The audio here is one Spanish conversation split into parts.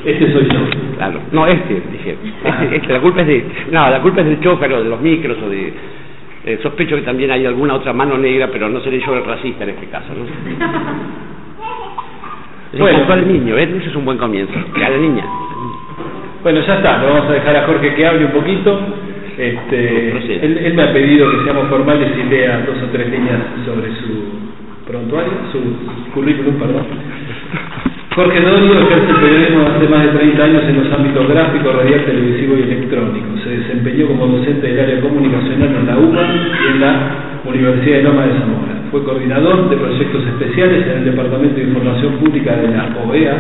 Este soy yo. Claro, no, dije. La culpa es de... No, la culpa es del chofer o de los micros o de... sospecho que también hay alguna otra mano negra, pero no seré yo el racista en este caso, ¿no? Bueno, al niño, ese es un buen comienzo. A la niña. Bueno, ya está, lo vamos a dejar a Jorge que hable un poquito. Él me ha pedido que seamos formales y lea 2 o 3 líneas sobre su prontuario, su currículum, perdón. Jorge Dorio ejerce el periodismo hace más de 30 años en los ámbitos gráfico, radial, televisivo y electrónico. Se desempeñó como docente del área comunicacional en la UBA y en la Universidad de Loma de Zamora. Fue coordinador de proyectos especiales en el Departamento de Información Pública de la OEA,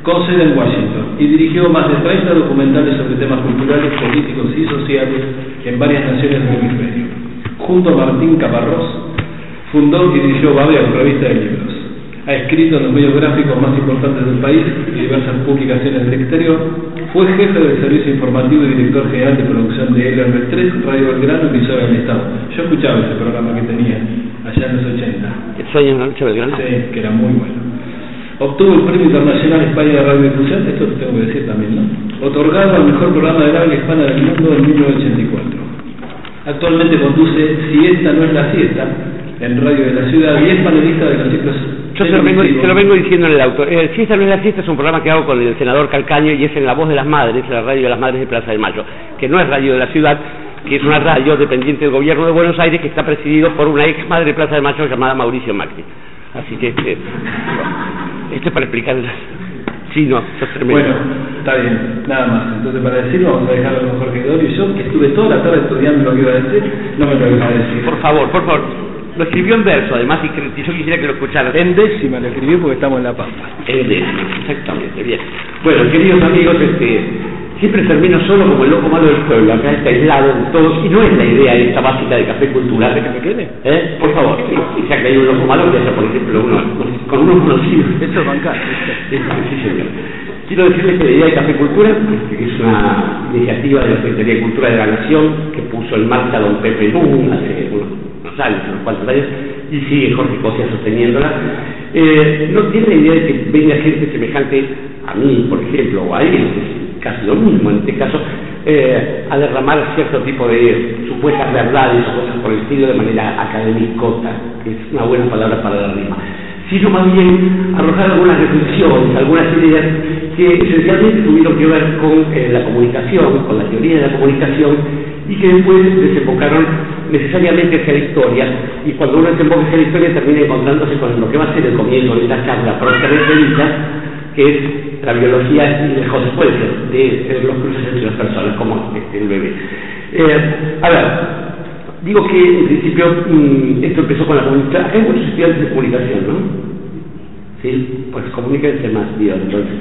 con sede en Washington, y dirigió más de 30 documentales sobre temas culturales, políticos y sociales en varias naciones del hemisferio. Junto a Martín Caparrós, fundó y dirigió Babel, revista de libros. Ha escrito en los medios gráficos más importantes del país y diversas publicaciones del exterior. Fue jefe del servicio informativo y director general de producción de LR3, Radio Belgrano, emisora del Estado. Yo escuchaba ese programa que tenía allá en los 80. ¿El sueño en la noche Belgrano? Sí, que era muy bueno. Obtuvo el Premio Internacional España de Radiodifusión, esto lo tengo que decir también, ¿no? Otorgado al mejor programa de habla hispana del mundo en 1984. Actualmente conduce Si esta no es la siesta, en Radio de la Ciudad, y es panelista de los ciclos. Yo te lo vengo diciendo en el auto. Si esta no es la siesta es un programa que hago con el senador Calcaño y es en La Voz de las Madres, la Radio de las Madres de Plaza de Mayo, que no es Radio de la Ciudad, que es una radio dependiente del gobierno de Buenos Aires que está presidido por una ex madre de Plaza de Mayo llamada Mauricio Macri. Así que esto es para explicarles. Sí, no, eso es tremendo. Bueno, está bien, nada más. Entonces, para decirlo, vamos a dejarlo con Jorge Dorio. Yo, que estuve toda la tarde estudiando lo que iba a decir, no me lo iba a decir. Por favor. Lo escribió en verso, además, y yo quisiera que lo escucharan. En décima lo escribió porque estamos en La Pampa. En décima, exactamente, bien. Bueno, queridos amigos, siempre termino solo como el loco malo del pueblo, acá está aislado de todos, y no es la idea esta básica de café cultural. ¿De que me quede? Por favor, sí, ya que hay un loco malo, que haya, por ejemplo, con unos conocidos. Eso es bancar. Sí, señor. Quiero decirles que la idea de Café Cultura, que es una iniciativa de la Secretaría de Cultura de la Nación, que puso en marcha don Pepe Lún hace unos años, unos cuantos años, y sigue Jorge Cosia sosteniéndola, no tiene la idea de que venga gente semejante a mí, por ejemplo, o a él, es casi lo mismo en este caso, a derramar cierto tipo de supuestas verdades o cosas por el estilo de manera académicota, que es una buena palabra para la rima, sino más bien arrojar algunas reflexiones, algunas ideas que esencialmente tuvieron que ver con la comunicación, con la teoría de la comunicación, y que después desembocaron necesariamente hacia la historia, y cuando uno desemboca hacia la historia termina encontrándose con lo que va a ser el comienzo de esta charla propiamente dicha, que es la biología y las consecuencias de los cruces entre las personas, como el bebé. A ver, digo que en principio esto empezó con la comunicación. Acá hay muchos estudiantes de comunicación, ¿no? Sí, pues comuníquense más, Dios, entonces.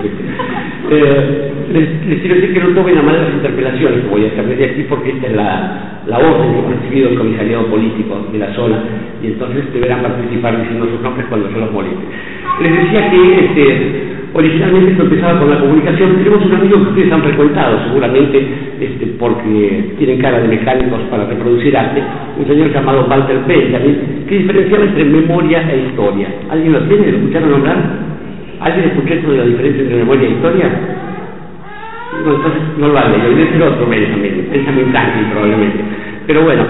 Les quiero decir que no tomen a mal las interpelaciones que voy a hacer desde aquí, porque esta es la orden que hemos recibido del comisariado político de la zona, y entonces deberán participar diciendo sus nombres cuando yo los moleste. Les decía que originalmente esto empezaba con la comunicación. Tenemos un amigo que ustedes han frecuentado seguramente porque tienen cara de mecánicos para reproducir arte, un señor llamado Walter Benjamin, que diferenciaba entre memoria e historia. ¿Alguien lo tiene? ¿Lo escucharon nombrar? ¿Alguien escuchó esto de la diferencia entre memoria e historia? No, entonces no lo haga, yo voy a decir otro Benjamin Franklin probablemente. Pero bueno,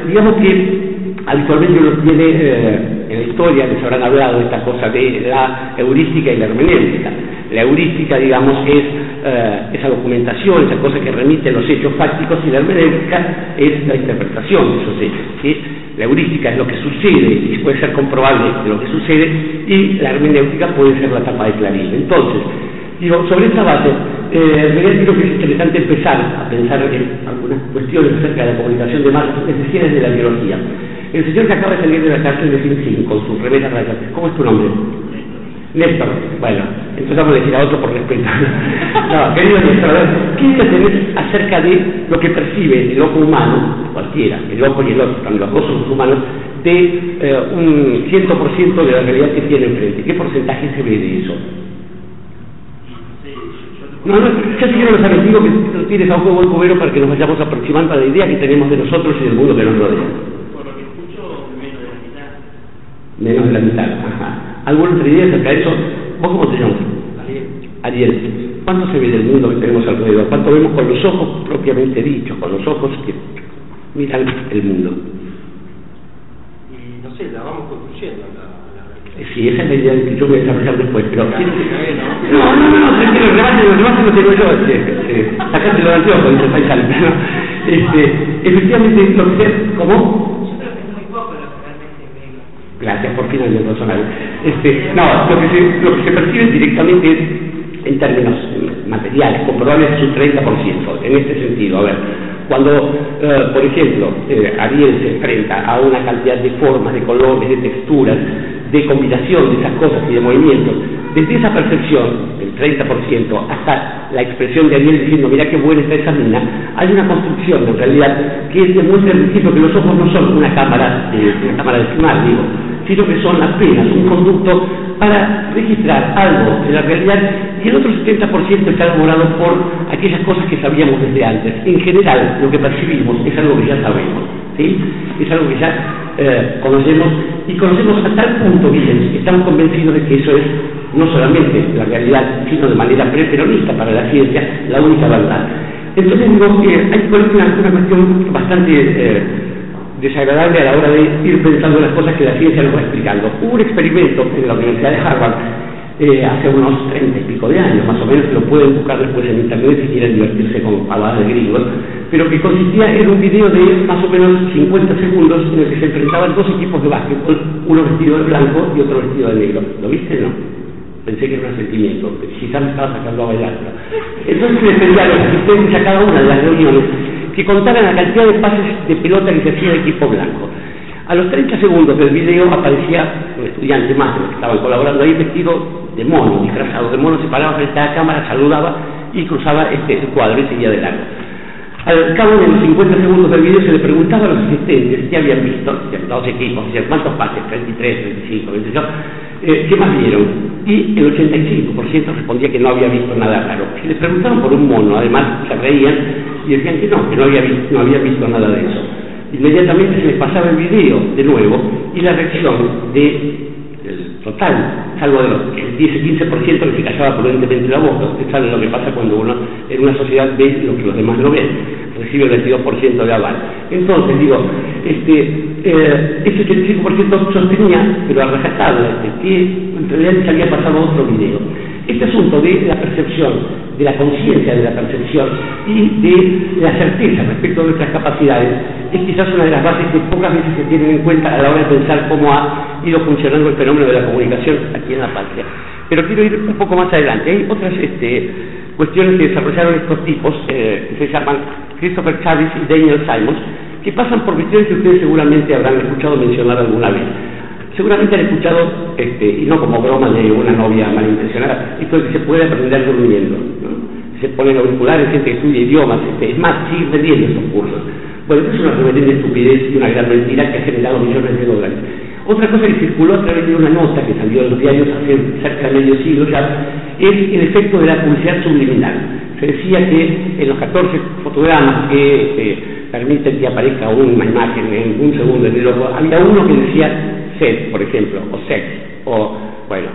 digamos que habitualmente uno tiene en la historia, les habrán hablado de esta cosa de la heurística y la hermenéutica. La heurística, digamos, es esa documentación, esa cosa que remite a los hechos fácticos, y la hermenéutica es la interpretación de esos hechos, ¿sí? La heurística es lo que sucede y puede ser comprobable de lo que sucede, y la hermenéutica puede ser la tapa de Clarín. Entonces, digo, sobre esta base, en realidad creo que es interesante empezar a pensar en algunas cuestiones acerca de la comunicación de masas, es decir, desde la biología. El señor que acaba de salir de la cárcel de Sin con su remera rayada, ¿cómo es tu nombre? Néstor. Bueno, entonces vamos a decir a otro por respeto. No, querido Néstor, ¿qué idea tenés acerca de lo que percibe el ojo humano, cualquiera, el ojo y el otro, también los dos somos humanos, de un 100% de la realidad que tiene enfrente? ¿Qué porcentaje se ve de eso? No, ya siquiera los amigos que tienes a ojo de buen cubero para que nos vayamos aproximando a la idea que tenemos de nosotros y del mundo que nos rodea. Menos de la mitad, ajá. ¿Alguna otra idea acerca de eso? ¿Vos cómo te llamas? Ariel. ¿Cuánto se ve del mundo que tenemos alrededor? ¿Cuánto vemos con los ojos propiamente dichos, con los ojos que miran el mundo? Y no sé, la vamos construyendo la Sí, esa es la idea que yo voy a desarrollar después, pero... No, tranquilo, el remate lo tengo yo, sacátelo de anteojos, dice el paisano, efectivamente, lo que sea, ¿cómo? Yo creo que es muy poco lo que realmente veo. Gracias por final del personal. Lo que se percibe directamente en términos materiales, comprobables, es un 30%, en este sentido. A ver, cuando, por ejemplo, Ariel se enfrenta a una cantidad de formas, de colores, de texturas, de combinación de esas cosas y de movimientos, desde esa percepción, del 30%, hasta la expresión de Ariel diciendo, mira qué buena está esa mina, hay una construcción, en realidad, que demuestra al principio que los ojos no son una cámara de filmar, sino que son apenas un conducto para registrar algo de la realidad, y el otro 70% está elaborado por aquellas cosas que sabíamos desde antes. En general, lo que percibimos es algo que ya sabemos, ¿sí? Es algo que ya conocemos, y conocemos a tal punto bien que estamos convencidos de que eso es no solamente la realidad, sino de manera preperonista para la ciencia, la única verdad. Entonces digo que hay que poner una cuestión bastante desagradable a la hora de ir pensando en las cosas que la ciencia nos va explicando. Hubo un experimento en la Universidad de Harvard hace unos 30 y pico de años, más o menos, que lo pueden buscar después en internet si quieren divertirse con pavadas de gringos, pero que consistía en un video de más o menos 50 segundos en el que se enfrentaban dos equipos de básquetbol, uno vestido de blanco y otro vestido de negro. ¿Lo viste? No. Pensé que era un sentimiento, quizás me estaba sacando a bailar. Entonces se les pedía a los asistentes a cada una de las reuniones que contaran la cantidad de pases de pelota que se hacía el equipo blanco. A los 30 segundos del video aparecía un estudiante más de los que estaban colaborando ahí, vestido de mono, disfrazado de mono, se paraba frente a la cámara, saludaba y cruzaba el cuadro y seguía de largo. Al cabo de los 50 segundos del video se le preguntaba a los asistentes qué habían visto, dos equipos, cuántos pases, 33, 35, 28, ¿qué más vieron? Y el 85% respondía que no había visto nada raro. Si les preguntaban por un mono, además se reían y decían que no había visto nada de eso. Inmediatamente se les pasaba el video de nuevo y la reacción del total, salvo de los 10-15% que se callaba prudentemente la boca. Ustedes saben lo que pasa cuando uno en una sociedad ve lo que los demás no ven, recibe el 22% de aval. Entonces digo, ese 85% sostenía, pero a rajatabla, que en realidad les había pasado otro video. Este asunto de la percepción, de la conciencia de la percepción y de la certeza respecto de nuestras capacidades es quizás una de las bases que pocas veces se tienen en cuenta a la hora de pensar cómo ha ido funcionando el fenómeno de la comunicación aquí en la patria. Pero quiero ir un poco más adelante. Hay otras cuestiones que desarrollaron estos tipos, que se llaman Christopher Chavis y Daniel Simons, que pasan por cuestiones que ustedes seguramente habrán escuchado mencionar alguna vez. Seguramente han escuchado, y no como broma de una novia malintencionada, esto de que se puede aprender durmiendo, ¿no? Se ponen auriculares, gente que estudia idiomas, es más, siguen vendiendo estos cursos. Bueno, esto es una reverenda estupidez y una gran mentira que ha generado millones de dólares. Otra cosa que circuló a través de una nota que salió en los diarios hace cerca de medio siglo ya, es el efecto de la publicidad subliminal. Se decía que en los 14 fotogramas que permiten que aparezca una imagen en un segundo en el ojo, había uno que decía sex, por ejemplo, o sex, o bueno,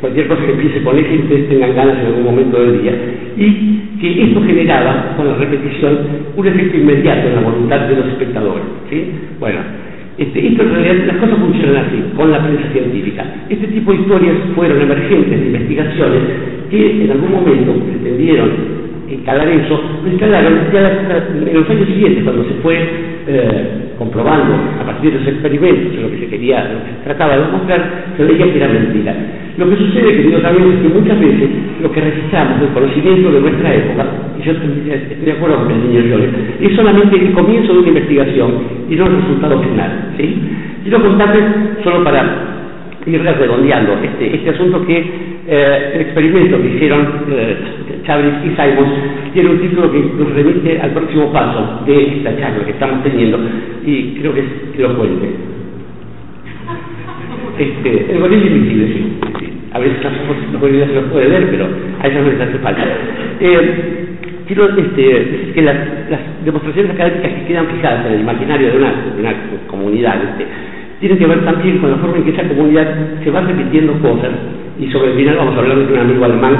cualquier cosa que empiece con ese, ustedes tengan ganas en algún momento del día, y que esto generaba, con la repetición, un efecto inmediato en la voluntad de los espectadores, ¿sí? Bueno, esto en realidad, las cosas funcionan así, con la prensa científica. Este tipo de historias fueron emergentes de investigaciones que en algún momento pretendieron instalar eso, lo instalaron ya en los años siguientes, cuando se fue comprobando a partir de los experimentos lo que se trataba de demostrar, se veía que era mentira. Lo que sucede, queridos amigos, es que muchas veces lo que registramos del conocimiento de nuestra época, y yo estoy de acuerdo con el niño Jones, es solamente el comienzo de una investigación y no el resultado final, ¿sí? Quiero contarles, solo para ir redondeando este asunto, que el experimento que hicieron Chavis y Simons tiene un título que nos remite al próximo paso de esta charla que estamos teniendo, y creo que es elocuente. El gorila invisible, sí. A veces los gorilas se los puede ver, pero a ellos no les hace falta. Quiero decir que las demostraciones académicas que quedan fijadas en el imaginario de una comunidad tienen que ver también con la forma en que esa comunidad se va repitiendo cosas, y sobre el final vamos a hablar de un amigo alemán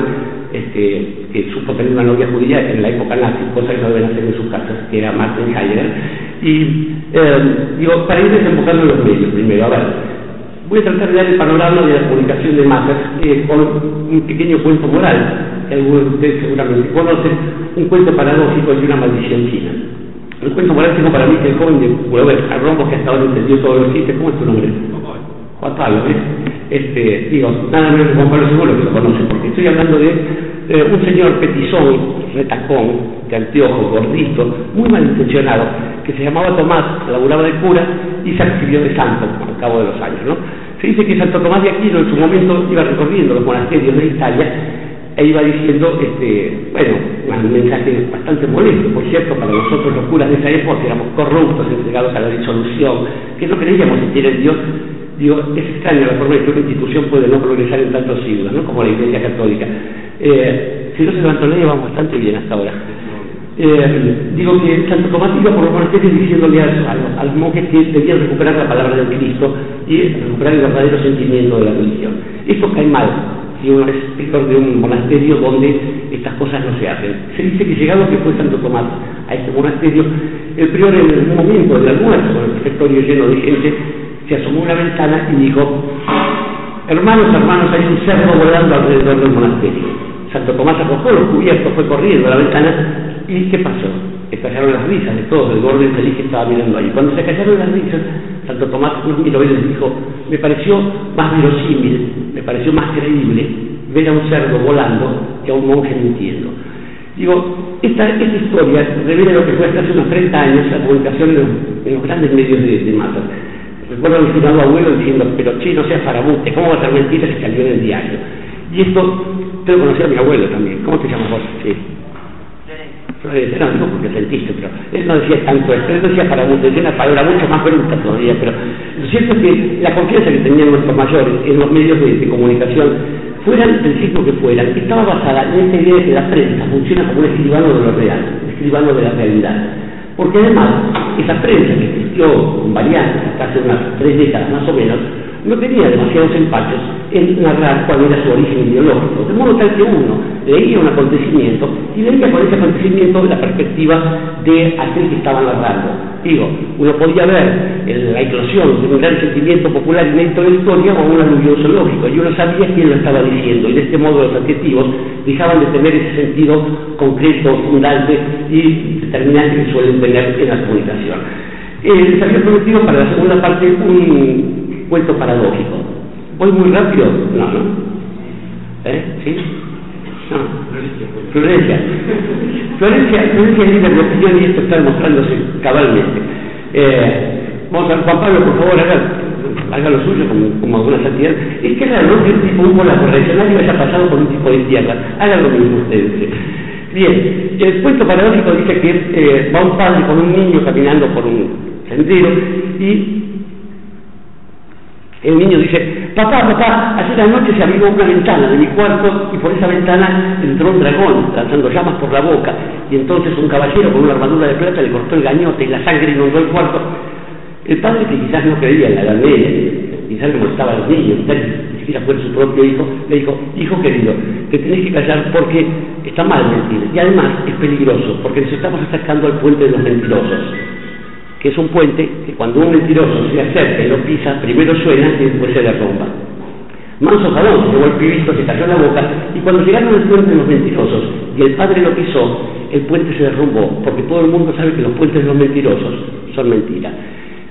que supo tener una novia judía en la época nazi, cosa que no deben hacer en sus casas, que era Martin Heidegger. Y digo, para ir desembocando en los medios primero, a ver, voy a tratar de dar el panorama de la comunicación de masas con un pequeño cuento moral, que algunos de ustedes seguramente conocen, un cuento paradójico y una maldición china. El cuento moral tengo para mí que el joven de Buenos Rombo, que hasta ahora entendió todos los chistes. ¿Cómo es tu nombre? Juan Pablo, ¿ves? Digo, nada menos que Juan Pablo seguro que lo conocen, porque estoy hablando de un señor petizón, retacón, de anteojos, gordito, muy malintencionado, que se llamaba Tomás, laburaba de cura y se recibió de santo al cabo de los años, ¿no? Se dice que Santo Tomás de Aquino en su momento iba recorriendo los monasterios de Italia e iba diciendo, un mensaje bastante molesto, por cierto, para nosotros los curas de esa época, que éramos corruptos, entregados a la disolución, que no creíamos siquiera en Dios. Digo, es extraña la forma en que una institución puede no progresar en tantos siglos, ¿no? Como la Iglesia Católica. Si no se levantó ley, vamos bastante bien hasta ahora. Digo que Santo Tomás iba por los monasterios diciéndole a los monjes que debían recuperar la palabra del Cristo y recuperar el verdadero sentimiento de la religión. Esto cae mal si uno es espectador de un monasterio donde estas cosas no se hacen. Se dice que llegado que fue Santo Tomás a este monasterio, el prior en un momento del almuerzo, con el refectorio lleno de gente, se asomó a una ventana y dijo: hermanos, hay un cerdo volando alrededor del monasterio. Santo Tomás arrojó los cubiertos, fue corriendo a la ventana, y ¿qué pasó? Estallaron las risas de todos, del gordo infeliz que estaba mirando ahí. Cuando se callaron las risas, Santo Tomás nos miró y les dijo: me pareció más verosímil, me pareció más creíble ver a un cerdo volando que a un monje mintiendo. Digo, esta historia revela lo que fue hasta hace unos 30 años la comunicación en los grandes medios de masas. Recuerdo a mi finado abuelo diciendo: pero che, no seas farabute, ¿cómo va a ser mentira si salió en el diario? Y esto, te lo conocí a mi abuelo también. ¿Cómo te llamas vos? Sí. Florencia, no, porque sentiste, pero él no decía tanto esto, él decía farabute, decía una palabra mucho más bruta todavía, pero lo cierto es que la confianza que tenían nuestros mayores en los medios de comunicación, fueran del signo que fueran, estaba basada en esta idea de que la prensa funciona como un escribano de lo real, un escribano de la realidad. Porque además, esa prensa que existió con variantes hasta hace unas 3 décadas más o menos, no tenía demasiados empachos en narrar cuál era su origen ideológico, de modo tal que uno leía un acontecimiento y leía con ese acontecimiento la perspectiva de aquel que estaba narrando. Digo, uno podía ver la eclosión de un gran sentimiento popular inédito de la historia o un aluvio zoológico, y uno sabía quién lo estaba diciendo, y de este modo los adjetivos dejaban de tener ese sentido concreto, fundante y determinante que suelen tener en la comunicación. Les había prometido para la segunda parte un cuento paradójico. ¿Voy muy rápido? No. ¿Sí? No. Florencia es líder de opinión y esto está demostrándose cabalmente. Vamos a Juan Pablo, por favor, haga lo suyo como alguna santidad. Es que raro, ¿no? Que un tipo, un polaco reaccionario haya pasado por un tipo de tierra. Hagan lo mismo ustedes. Bien, el cuento paradójico dice que va un padre con un niño caminando por un sendero y el niño dice: papá, ayer anoche se abrió una ventana de mi cuarto y por esa ventana entró un dragón lanzando llamas por la boca, y entonces un caballero con una armadura de plata le cortó el gañote y la sangre inundó el cuarto. El padre, que quizás no creía en la Edad Media, quizás le molestaba a los niños, quizás ni siquiera fuera su propio hijo, le dijo: hijo querido, te tenés que callar porque está mal mentir, y además es peligroso porque nos estamos acercando al puente de los mentirosos, que es un puente que cuando un mentiroso se acerca y lo pisa, primero suena y después se derrumba. Manso jalón, llegó el pibito, se cayó la boca, y cuando llegaron al puente de los mentirosos y el padre lo pisó, el puente se derrumbó, porque todo el mundo sabe que los puentes de los mentirosos son mentiras.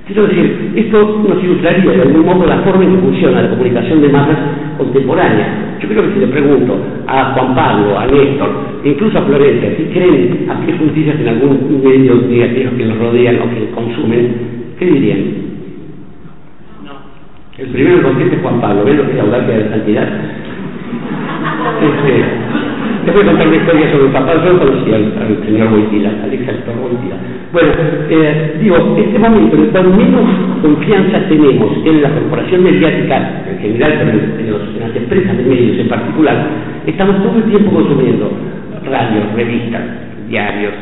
Quiero decir, esto nos ilustraría de algún modo la forma en que funciona la comunicación de masas contemporánea. Yo creo que si le pregunto a Juan Pablo, a Néstor, incluso a Florencia, si creen a pie juntillas en algún medio de aquellos que los rodean o que consumen, ¿qué dirían? No. El primero que conteste es Juan Pablo. ¿Ven lo que es la audacia de la santidad? Les voy a contar una historia sobre el papá. Yo no conocía al señor Wojtyla, al exaltor Wojtyla. Bueno, digo, este momento en el cual menos confianza tenemos en la corporación mediática en general, pero en las empresas de medios en particular, estamos todo el tiempo consumiendo radios, revistas, diarios,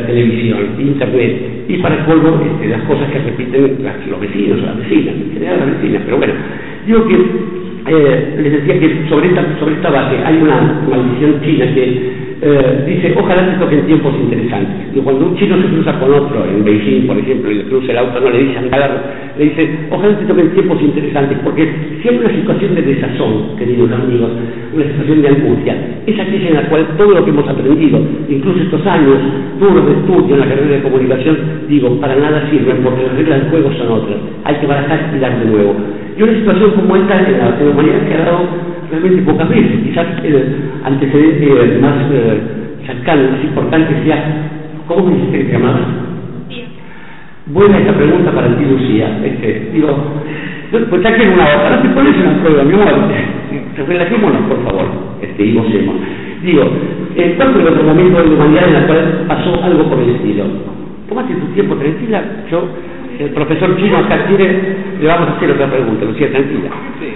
televisión, internet, y para el colmo las cosas que repiten los vecinos o las vecinas, en general las vecinas. Pero bueno, digo que les decía que sobre esta base hay una maldición china que dice, ojalá te toquen tiempos interesantes. Y cuando un chino se cruza con otro en Beijing, por ejemplo, y le cruza el auto, no le dice andar, le dice, ojalá te toquen tiempos interesantes, porque si hay una situación de desazón, queridos amigos, una situación de angustia, es aquella en la cual todo lo que hemos aprendido, incluso estos años duros de estudio en la carrera de comunicación, digo, para nada sirven, porque las reglas del juego son otras, hay que barajar y dar de nuevo. Y una situación como esta en la humanidad se ha dado realmente pocas veces, quizás el antecedente más cercano, más importante sea, ¿cómo me dijiste que te llamabas? Buena esta pregunta para ti, Lucía. Digo, pues ya que una hora, no te pones una prueba, mi amor, relajémonos, por favor, y gocemos. Digo, ¿cuál fue el otro momento de la humanidad en el cual pasó algo por el estilo? Tómate tu tiempo, tranquila, el profesor chino acá le vamos a hacer otra pregunta, Lucía, tranquila. Sí.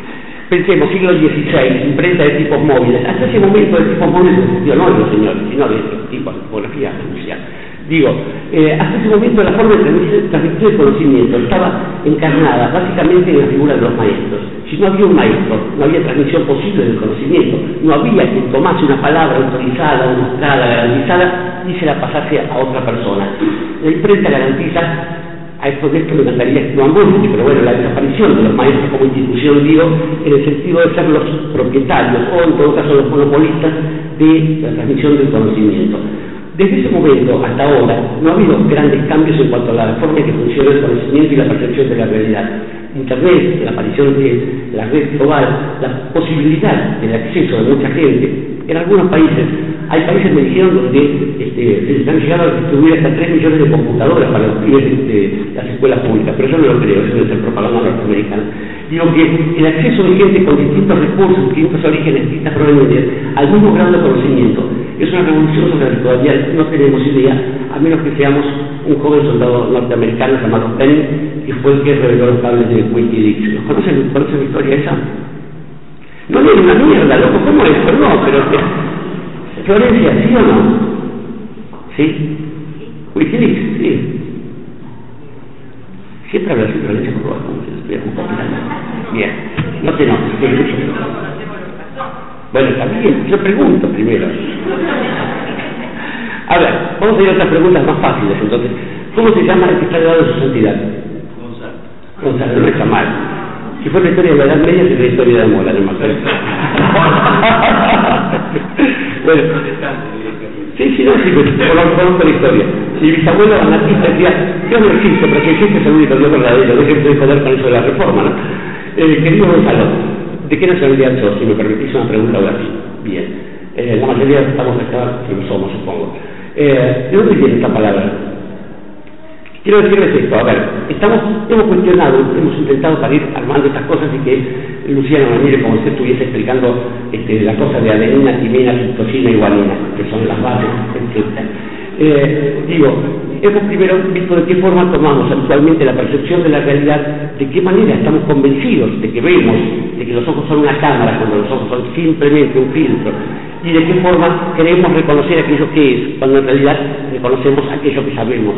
Pensemos, siglo XVI, imprenta de tipos móviles. Hasta ese momento de tipos móviles no existió, no de los señores, sino de estos tipos de tipografía anunciada. Digo, hasta ese momento la forma de transmisión de conocimiento estaba encarnada básicamente en la figura de los maestros. Si no había un maestro, no había transmisión posible del conocimiento, no había quien tomase una palabra autorizada, demostrada, garantizada y se la pasase a otra persona. La imprenta garantiza, a esto de esto me encantaría que no mucho, pero bueno, la desaparición de los maestros como institución, digo, en el sentido de ser los propietarios o en todo caso los monopolistas de la transmisión del conocimiento. Desde ese momento hasta ahora no ha habido grandes cambios en cuanto a la forma en que funciona el conocimiento y la percepción de la realidad. Internet, la aparición de la red global, la posibilidad del acceso de mucha gente. En algunos países, hay países, me dijeron, donde se han llegado a distribuir hasta 3 millones de computadoras para los pibes de las escuelas públicas, pero yo no lo creo, eso debe ser propaganda norteamericana. Digo que el acceso de gente con distintos recursos, distintos orígenes, distintas proveniencias, al mismo grado de conocimiento, es una revolución sobre la que todavía no tenemos idea, a menos que seamos un joven soldado norteamericano llamado Penn, que fue el que reveló los cables de Wikileaks. ¿Conocen la historia esa? No es una mierda, loco, ¿cómo es? No, pero Florencia, ¿sí o no? ¿Sí? Wikileaks, sí. Siempre habla así, Florencia, por favor, como si lo estuviera un poco hablando. Bien, no te enojes, bueno, también, yo pregunto primero. A ver, vamos a ir a otras preguntas más fáciles, entonces. ¿Cómo se llama el que está grabado de su santidad? Gonzalo, no está mal. Si fue la historia de la Edad Media, es la historia de amor, además. Bueno, sí, conozco la historia. Mi bisabuelo anarquista decía, Dios no existe, pero si existe es el único Dios verdadero, déjense de joder con eso de la reforma, ¿no? Querido Gonzalo, ¿de qué nacionalidad sos? Si me permitís una pregunta ahora sí. Bien. La mayoría estamos acá, que lo somos, supongo. ¿De dónde viene esta palabra? Quiero decirles esto, a ver, hemos cuestionado, hemos intentado salir armando estas cosas y que Luciano me mire como si estuviese explicando la cosa de adenina, timina, citosina y guanina, que son las bases, etc. Digo, hemos primero visto de qué forma tomamos actualmente la percepción de la realidad, de qué manera estamos convencidos de que vemos, de que los ojos son una cámara, cuando los ojos son simplemente un filtro, y de qué forma queremos reconocer aquello que es, cuando en realidad reconocemos aquello que sabemos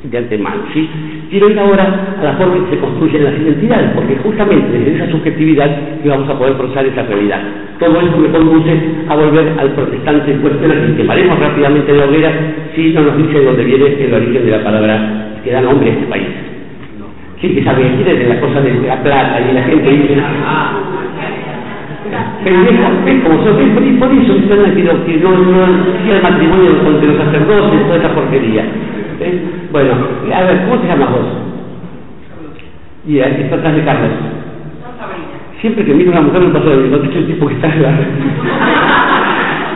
de antemano, ¿sí? Quiero ir ahora a la forma en que se construyen las identidades, porque justamente desde esa subjetividad que vamos a poder procesar esa realidad. Todo esto me conduce a volver al protestante cuestionar y quemaremos rápidamente la hoguera si no nos dice de dónde viene el origen de la palabra que da nombre a este país. Sí, que sabe, aquí desde la cosa de la plata y la gente dice... ¿Ves cómo son? Por eso están metidos que no hacía el matrimonio entre los sacerdotes, toda esa porquería. Bueno, a ver, ¿cómo te llamas vos? Y aquí está atrás de Carlos. Siempre que miro a una mujer me pasa lo mismo, el tipo que está en la...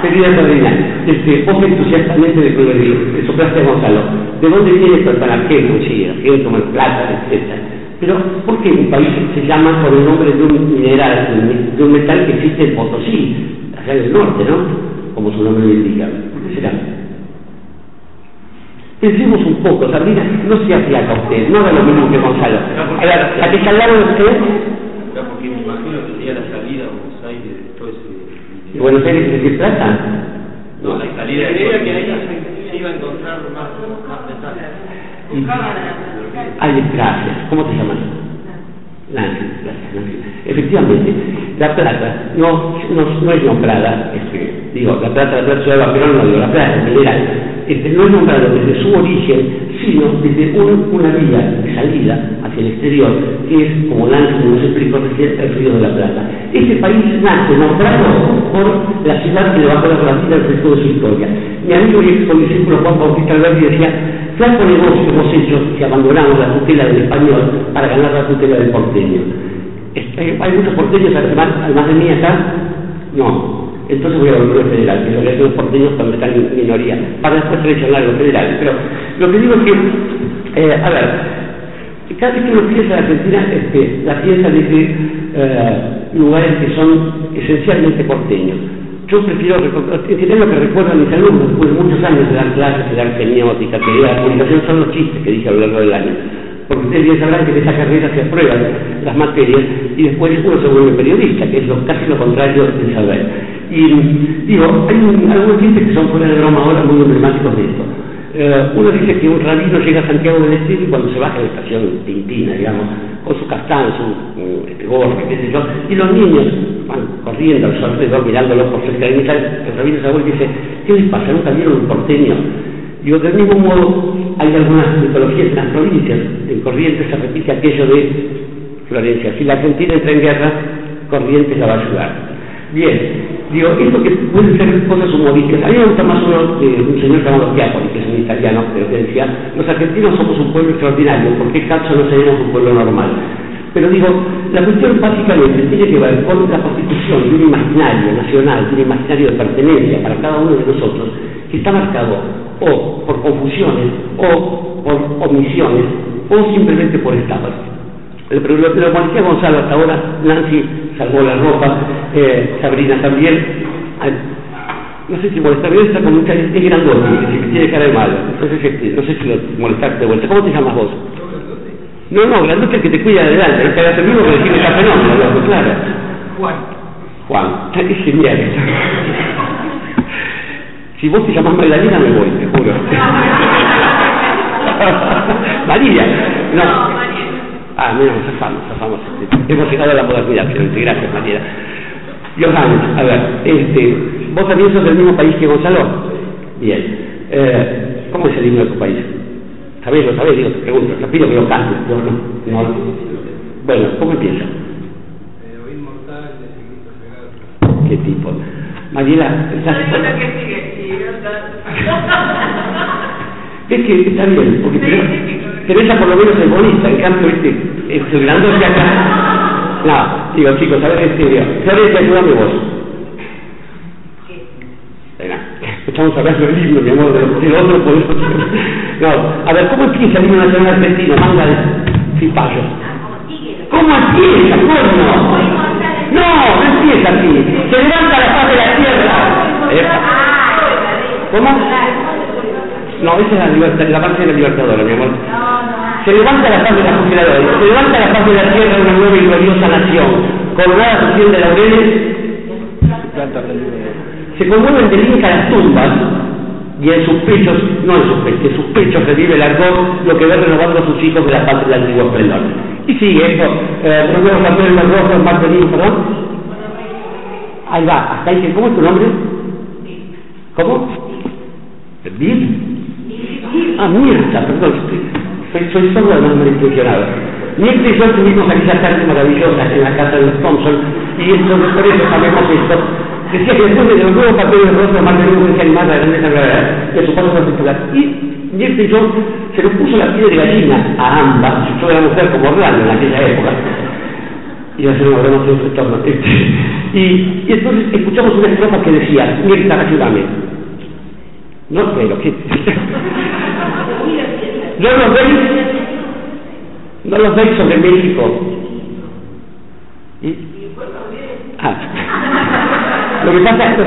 Querida Sabrina, vos entusiastamente de soplaste a Gonzalo. ¿De dónde viene esto? Para Argento, sí, Argento, plata, etc. Pero, ¿por qué un país se llama por el nombre de un mineral, de un metal que existe en Potosí, allá en el norte, ¿no? Como su nombre lo indica. ¿Por qué será? Pensemos un poco, Sabrina, no sea flaca usted, no haga lo mismo que Gonzalo. A ver, la que está al lado de usted... Porque me imagino que sería la salida a Buenos Aires de todo ese... ¿De Buenos Aires es decir plata? No, la salida de que ahí se iba a encontrar más metal. Ay, gracias. ¿Cómo te llamas? Nancy, gracias, Nancy. Efectivamente, La Plata no es nombrada, La Plata Ciudad de Barcelona, no digo, La Plata en general, no es nombrado desde su origen, sino desde una vía de salida hacia el exterior, que es, como Nancy nos explicó recién, el Río de la Plata. Este país nace nombrado por la ciudad que le va a poner la vida al resto de su historia. Mi amigo y ex condiscípulo Juan Bautista Alberti decía: flaco negocio hemos hecho si abandonamos la tutela del español para ganar la tutela del porteño. Hay muchos porteños, además de mí acá, no. Entonces voy a volver al federal, que es lo que los porteños cuando están en minoría, para después seleccionar los federales. Pero lo que digo es que, cada vez que uno piensa en Argentina, la piensa desde lugares que son esencialmente porteños. Yo prefiero entender lo que recuerdan mis alumnos, después de muchos años de dar clases, de dar semiótica, teoría de la comunicación, son los chistes que dije a lo largo del año. Porque ustedes bien sabrán que en esa carrera se aprueban las materias y después uno se vuelve periodista, que es casi lo contrario del saber. Y digo, hay algunos chistes que son fuera de broma ahora muy emblemáticos de esto. Uno dice que un rabino llega a Santiago del Estero y cuando se baja de la estación Tintina, digamos, con su caftán, su gorro, qué sé yo, y los niños van corriendo a su alrededor mirándolo por cerca de mí, el rabino se vuelve y dice: ¿qué les pasa? ¿Nunca vieron un porteño? Digo, del mismo modo, hay algunas mitologías en las provincias. En Corrientes se repite aquello de Florencia: si la Argentina entra en guerra, Corrientes la va a ayudar. Bien, digo, esto que pueden ser cosas humorísticas. A mí me gusta más uno de un señor llamado Chiapoli, que es un italiano, pero que decía: los argentinos somos un pueblo extraordinario, ¿por qué caso no seremos un pueblo normal? Pero digo, la cuestión básicamente tiene que ver con la constitución de un imaginario nacional, de un imaginario de pertenencia para cada uno de nosotros, que está marcado o por confusiones, o por omisiones, o simplemente por estados. Pero lo decía Gonzalo hasta ahora, Nancy salvó la ropa, Sabrina también. No sé si molestar, está con mucha gente, es grandote, que tiene cara de malo. Entonces, no sé si molestarte de vuelta. ¿Cómo te llamas vos? No, grandote el que te cuida de adelante, el que hace mismo que decir que está fenómeno, loco, claro. Juan, es genial. Si vos te llamás Magdalena me voy, te juro. María. No. Ah, mira, zafamos. Hemos llegado a la modernidad, finalmente. Gracias, María. Johannes, a ver, ¿vos también sos del mismo país que Gonzalo? Bien. ¿Cómo es el himno de tu país? ¿Sabés? ¿Lo sabés? Digo, te pregunto. Te pido que lo cantes. No. Bueno, ¿cómo empieza? Inmortal, de Seguito. ¿Qué tipo? Mariela, ¿estás? Es que está bien, porque Teresa por lo menos es bonita, en cambio el grandote acá. No, digo, chicos, a ver, en serio. Florencia, ayúdame vos. Venga, estamos hablando del himno, mi amor, del otro por eso. No, a ver, ¿cómo empieza el himno nacional argentino? Manga de cipallo. ¿Cómo empieza, coño? No empieza así. Se levanta la faz de la tierra. ¿Cómo? No, esa es la parte de la Libertadora, mi amor. Se levanta la faz de la congeladora, se levanta la faz de la tierra de una nueva y gloriosa nación, coronada su cielo de laureles. Se conmueven del Inca las tumbas, y en sus pechos, en sus pechos revive el ardor, lo que ve renovando a sus hijos de la patria del antiguo esplendor. Y sigue esto, renuevo también los rojos, Martín, perdón. Ahí va, hasta ahí, ¿cómo es tu nombre? ¿Cómo? ¿Bill? Ah, Mirta, perdón, soy sordo además malintencionado. Mirta y yo tuvimos aquella tarde maravillosa en la casa de los Thompson, y entonces por eso sabemos esto. Decía que después de los nuevos papeles de rostro, Martín decía animar la grandeza verdadera, que su paso particular. Y Mirta y yo se nos puso la piel de gallina a ambas, yo era mujer como Orlando en aquella época. Y ya se nos hablamos de un retorno. Y entonces escuchamos una estrofa que decía: Mirta, ayúdame. No, pero ¿qué? ¿No los veis sobre México? ¿Y? Lo que pasa es que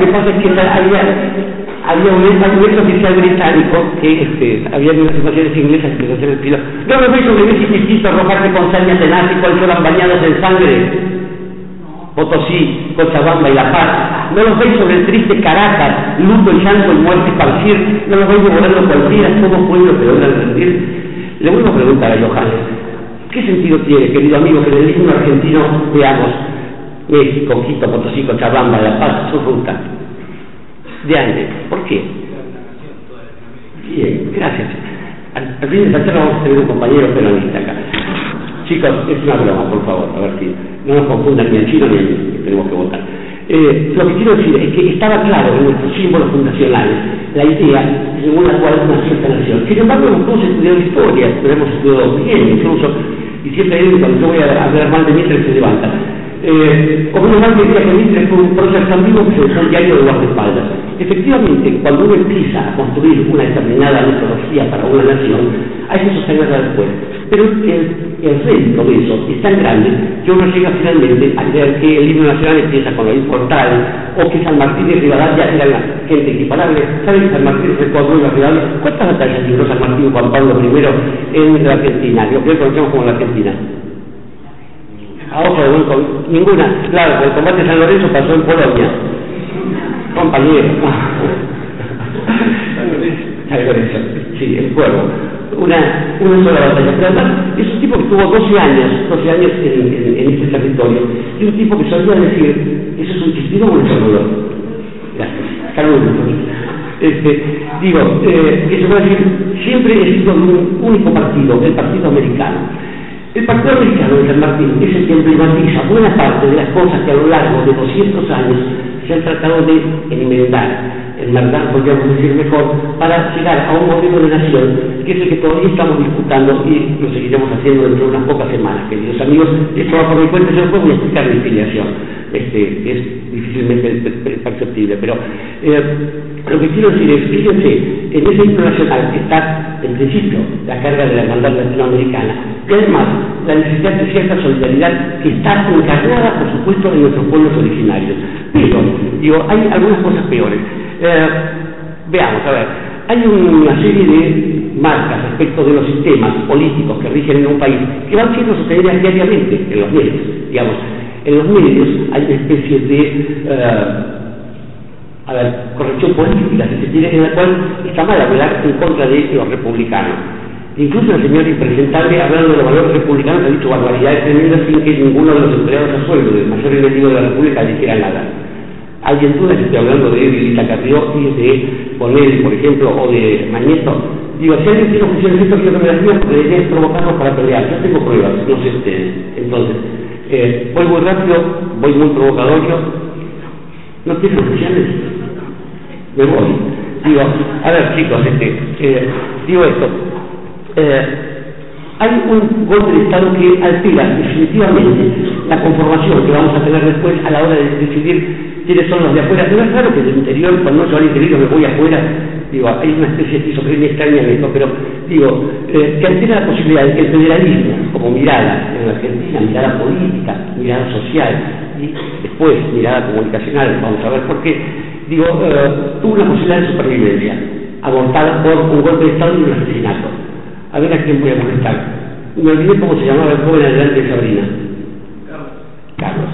había un ex oficial británico que había unas situaciones inglesas que se el piloto. ¿No los veis sobre México y quiso arrojarse con saña tenaz y cual lloran bañados en sangre? Potosí, Cochabamba y La Paz. No los veis sobre el triste Caracas, luto y llanto y muerte esparcir. No los veis devorando cualquiera, todo pueblo que logran rendir. Le vuelvo a preguntar a Johannes, ¿qué sentido tiene, querido amigo, que en el himno argentino veamos México, Quito, Potosí, Cochabamba, La Paz, su ruta de Andes. ¿Por qué? Bien, gracias. Al fin de esta charla vamos a tener un compañero peronista acá. Chicos, es una broma, por favor, a ver si no nos confundan ni el chino ni el que tenemos que votar. Lo que quiero decir es que estaba claro en nuestros símbolos fundacionales la idea según la cual una cierta nación. Sin embargo, hemos todos estudiado historia, pero hemos estudiado bien incluso, y siempre cuando yo voy a hablar mal de Mitre se levanta. Como una mal decía que Mitre fue un prócer tan vivo que se dejó un diario de guardaespaldas. Efectivamente, cuando uno empieza a construir una determinada metodología para una nación, hay que sostenerla después. Pero el rédito de eso es tan grande que uno llega finalmente a creer que el himno nacional empieza con lo inmortal, o que San Martín y Rivadavia eran la gente equiparable. ¿Saben que San Martín se Córdoba y Rivadavia? ¿Cuántas batallas libró San Martín y Juan Pablo I en la Argentina? Lo que hoy conocemos como la Argentina. A ojo de buen ninguna. Claro, el combate de San Lorenzo pasó en Polonia. Compañero. Sí, el cuervo. Una sola batalla. Pero además es un tipo que estuvo 12 años en este territorio, y un tipo que solía decir, ¿eso es un chistino o un estornudor? Gracias. Saludos. Que se puede decir, siempre he sido de un único partido, el Partido Americano. El Partido Americano de San Martín es el que emblematiza buena parte de las cosas que a lo largo de 200 años se han tratado de enmerdar, podríamos decir mejor, para llegar a un modelo de nación que es el que todavía estamos disputando y lo seguiremos haciendo dentro de unas pocas semanas, queridos amigos. Esto va por mi cuenta, yo después voy a explicar mi filiación, es difícilmente perceptible, pero lo que quiero decir es, fíjense, en ese himno nacional está, en principio, la carga de la hermandad latinoamericana, y además la necesidad de cierta solidaridad que está encarnada, por supuesto, en nuestros pueblos originarios. Pero, hay algunas cosas peores. Veamos, a ver, hay una serie de marcas respecto de los sistemas políticos que rigen en un país que van siendo sostenidas diariamente en los medios. Digamos, en los medios hay una especie de corrección política, si se quiere, en la cual está mal hablar en contra de los republicanos. Incluso el señor impresentable, hablando de los valores republicanos, ha dicho barbaridades tremendas sin que ninguno de los empleados a sueldo del mayor enemigo de la República dijera nada. ¿Alguien duda que estoy hablando de Vilita Carrió y de Bonelli, por ejemplo, o de Mañeto? Digo, si alguien tiene oficiales esto, quiero que me las digan porque deberían provocarlos para pelear. Yo tengo pruebas, no sé ustedes. Entonces, voy muy rápido, voy muy provocador yo. ¿No tienen oficiales? Me voy. Digo, a ver chicos, digo esto. Hay un golpe de Estado que altera definitivamente la conformación que vamos a tener después a la hora de decidir quiénes son los de afuera. Pero es claro que del interior, cuando yo al interior me voy afuera, digo, hay una especie de esquizofrenia extraña en esto, pero digo, que altera la posibilidad de que el federalismo, como mirada en la Argentina, mirada política, mirada social y después mirada comunicacional, vamos a ver por qué, digo, tuvo una posibilidad de supervivencia, abortada por un golpe de Estado y un asesinato. A ver a quién voy a molestar. Me olvidé cómo se llamaba el joven adelante de Sabrina. Carlos.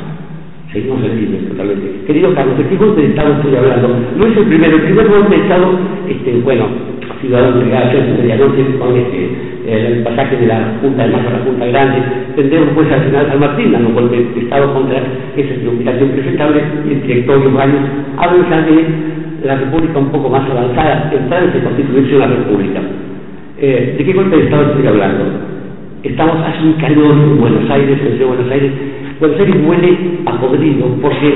Seguimos el límite totalmente. Querido Carlos, ¿de qué golpe de Estado estoy hablando? No es el primer golpe de Estado, ciudadano de Gacho, de medianoche, con el pasaje de la Junta de Mayo a la Junta Grande, tendremos pues al final San Martín dando un golpe de Estado contra esa triunviración presentable y el directorio varios hablan ya de la República un poco más avanzada, entrar en constituirse una República. ¿De qué golpe de Estado estoy hablando? Estamos hace un calor en Buenos Aires, en Buenos Aires. Buenos Aires huele a podrido porque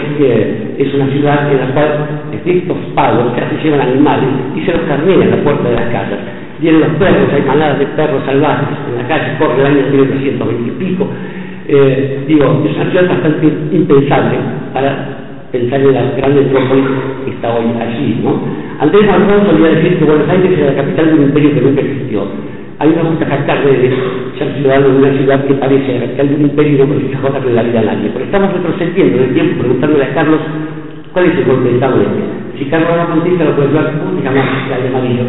es una ciudad en la cual estos pagos se llevan animales y se los carnean a la puerta de las casas. Vienen los perros, hay manadas de perros salvajes en la calle, corre el año 1920 y pico. Es una ciudad bastante impensable para pensar en la gran metrópolis que está hoy allí, ¿no? Andrés Malraux solía decir que Buenos Aires era la capital de un imperio que nunca existió. A mí me gusta jactar de ser ciudadano de una ciudad que parece la capital de un imperio y no precisa joderle la vida a nadie. Pero estamos retrocediendo en el tiempo preguntándole a Carlos cuál es el golpe de Estado este. Si Carlos no contesta, lo puede hablar. ¿Cómo se llama la de amarillo?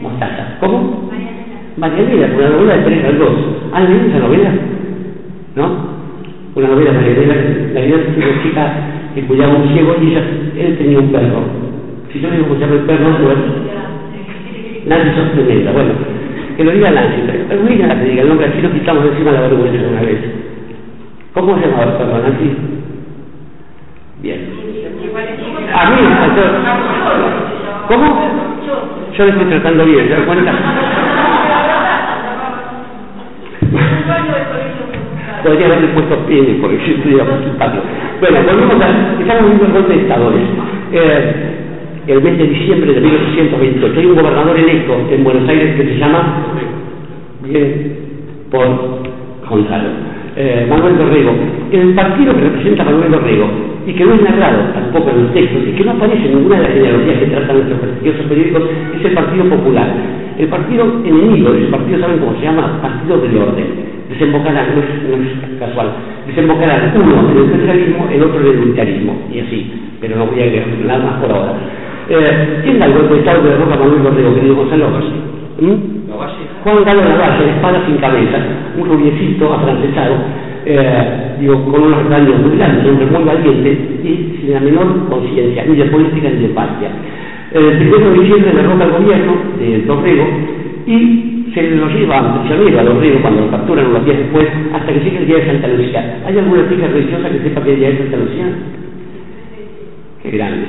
Mostaza. ¿Cómo? Marianela, una novela de Pérez Galdós. ¿Han leído esa novela? ¿No? Una novela de Marianela, la idea es una chica que cuidaba un ciego y él tenía un perro. Si yo le digo que se llama el perro, Nancy sos tremenda. Bueno, que lo diga Nancy, pero no diga que diga el nombre, así nos quitamos encima la vergüenza de una vez. ¿Cómo se llamaba el perro, Nancy? Bien. A mí, ¿cómo? Yo le estoy tratando bien, ¿se dan cuenta? Podría haberle puesto pines porque yo estuviera participando. Bueno, volvemos estamos viendo el golpe de Estado. El mes de diciembre de 1828 hay un gobernador electo en Buenos Aires que se llama por Gonzalo, Manuel Dorrego. El partido que representa a Manuel Dorrego y que no es narrado tampoco en los textos y que no aparece en ninguna de las genealogías que tratan nuestros prestigiosos periódicos es el Partido Popular. El partido enemigo de ese partido, ¿saben cómo se llama? Partido del Orden. Desembocarán, no es casual, desembocarán uno en el federalismo, el otro en el unitarismo, y así, pero no voy a agregar nada más por ahora. ¿Quién da el golpe de Estado de Roca Manuel Dorrego, querido Gonzalo? Juan Galo Lavalle, espada sin cabeza, un rubiecito afrancesado, con unos daños muy grandes, un hombre muy valiente y sin la menor conciencia, ni de política ni de patria. El 1 de diciembre derrota al gobierno de Dorrego y se lo lleva prisionero a Dorrego cuando lo capturan unos días después, hasta que llegue el día de Santa Lucía. ¿Hay alguna chica religiosa que sepa que es el día de Santa Lucía? Qué grande,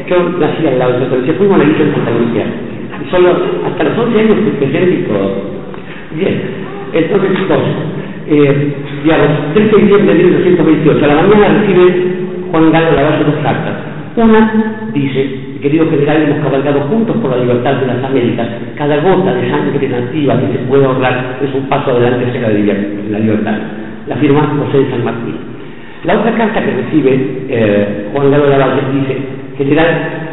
yo nací al lado de Santa Lucía, fuimos a la iglesia de Santa Lucía. Solo hasta los 11 años fui presente y todo. Bien, entonces chicos, digamos, 13 de diciembre de 1828, a la mañana recibe Juan Galo Lavalle dos cartas. Una dice: querido general, hemos cabalgado juntos por la libertad de las Américas. Cada gota de sangre nativa que se puede ahorrar es un paso adelante hacia la libertad. La firma José de San Martín. La otra carta que recibe Juan Galo Lavalle dice: general,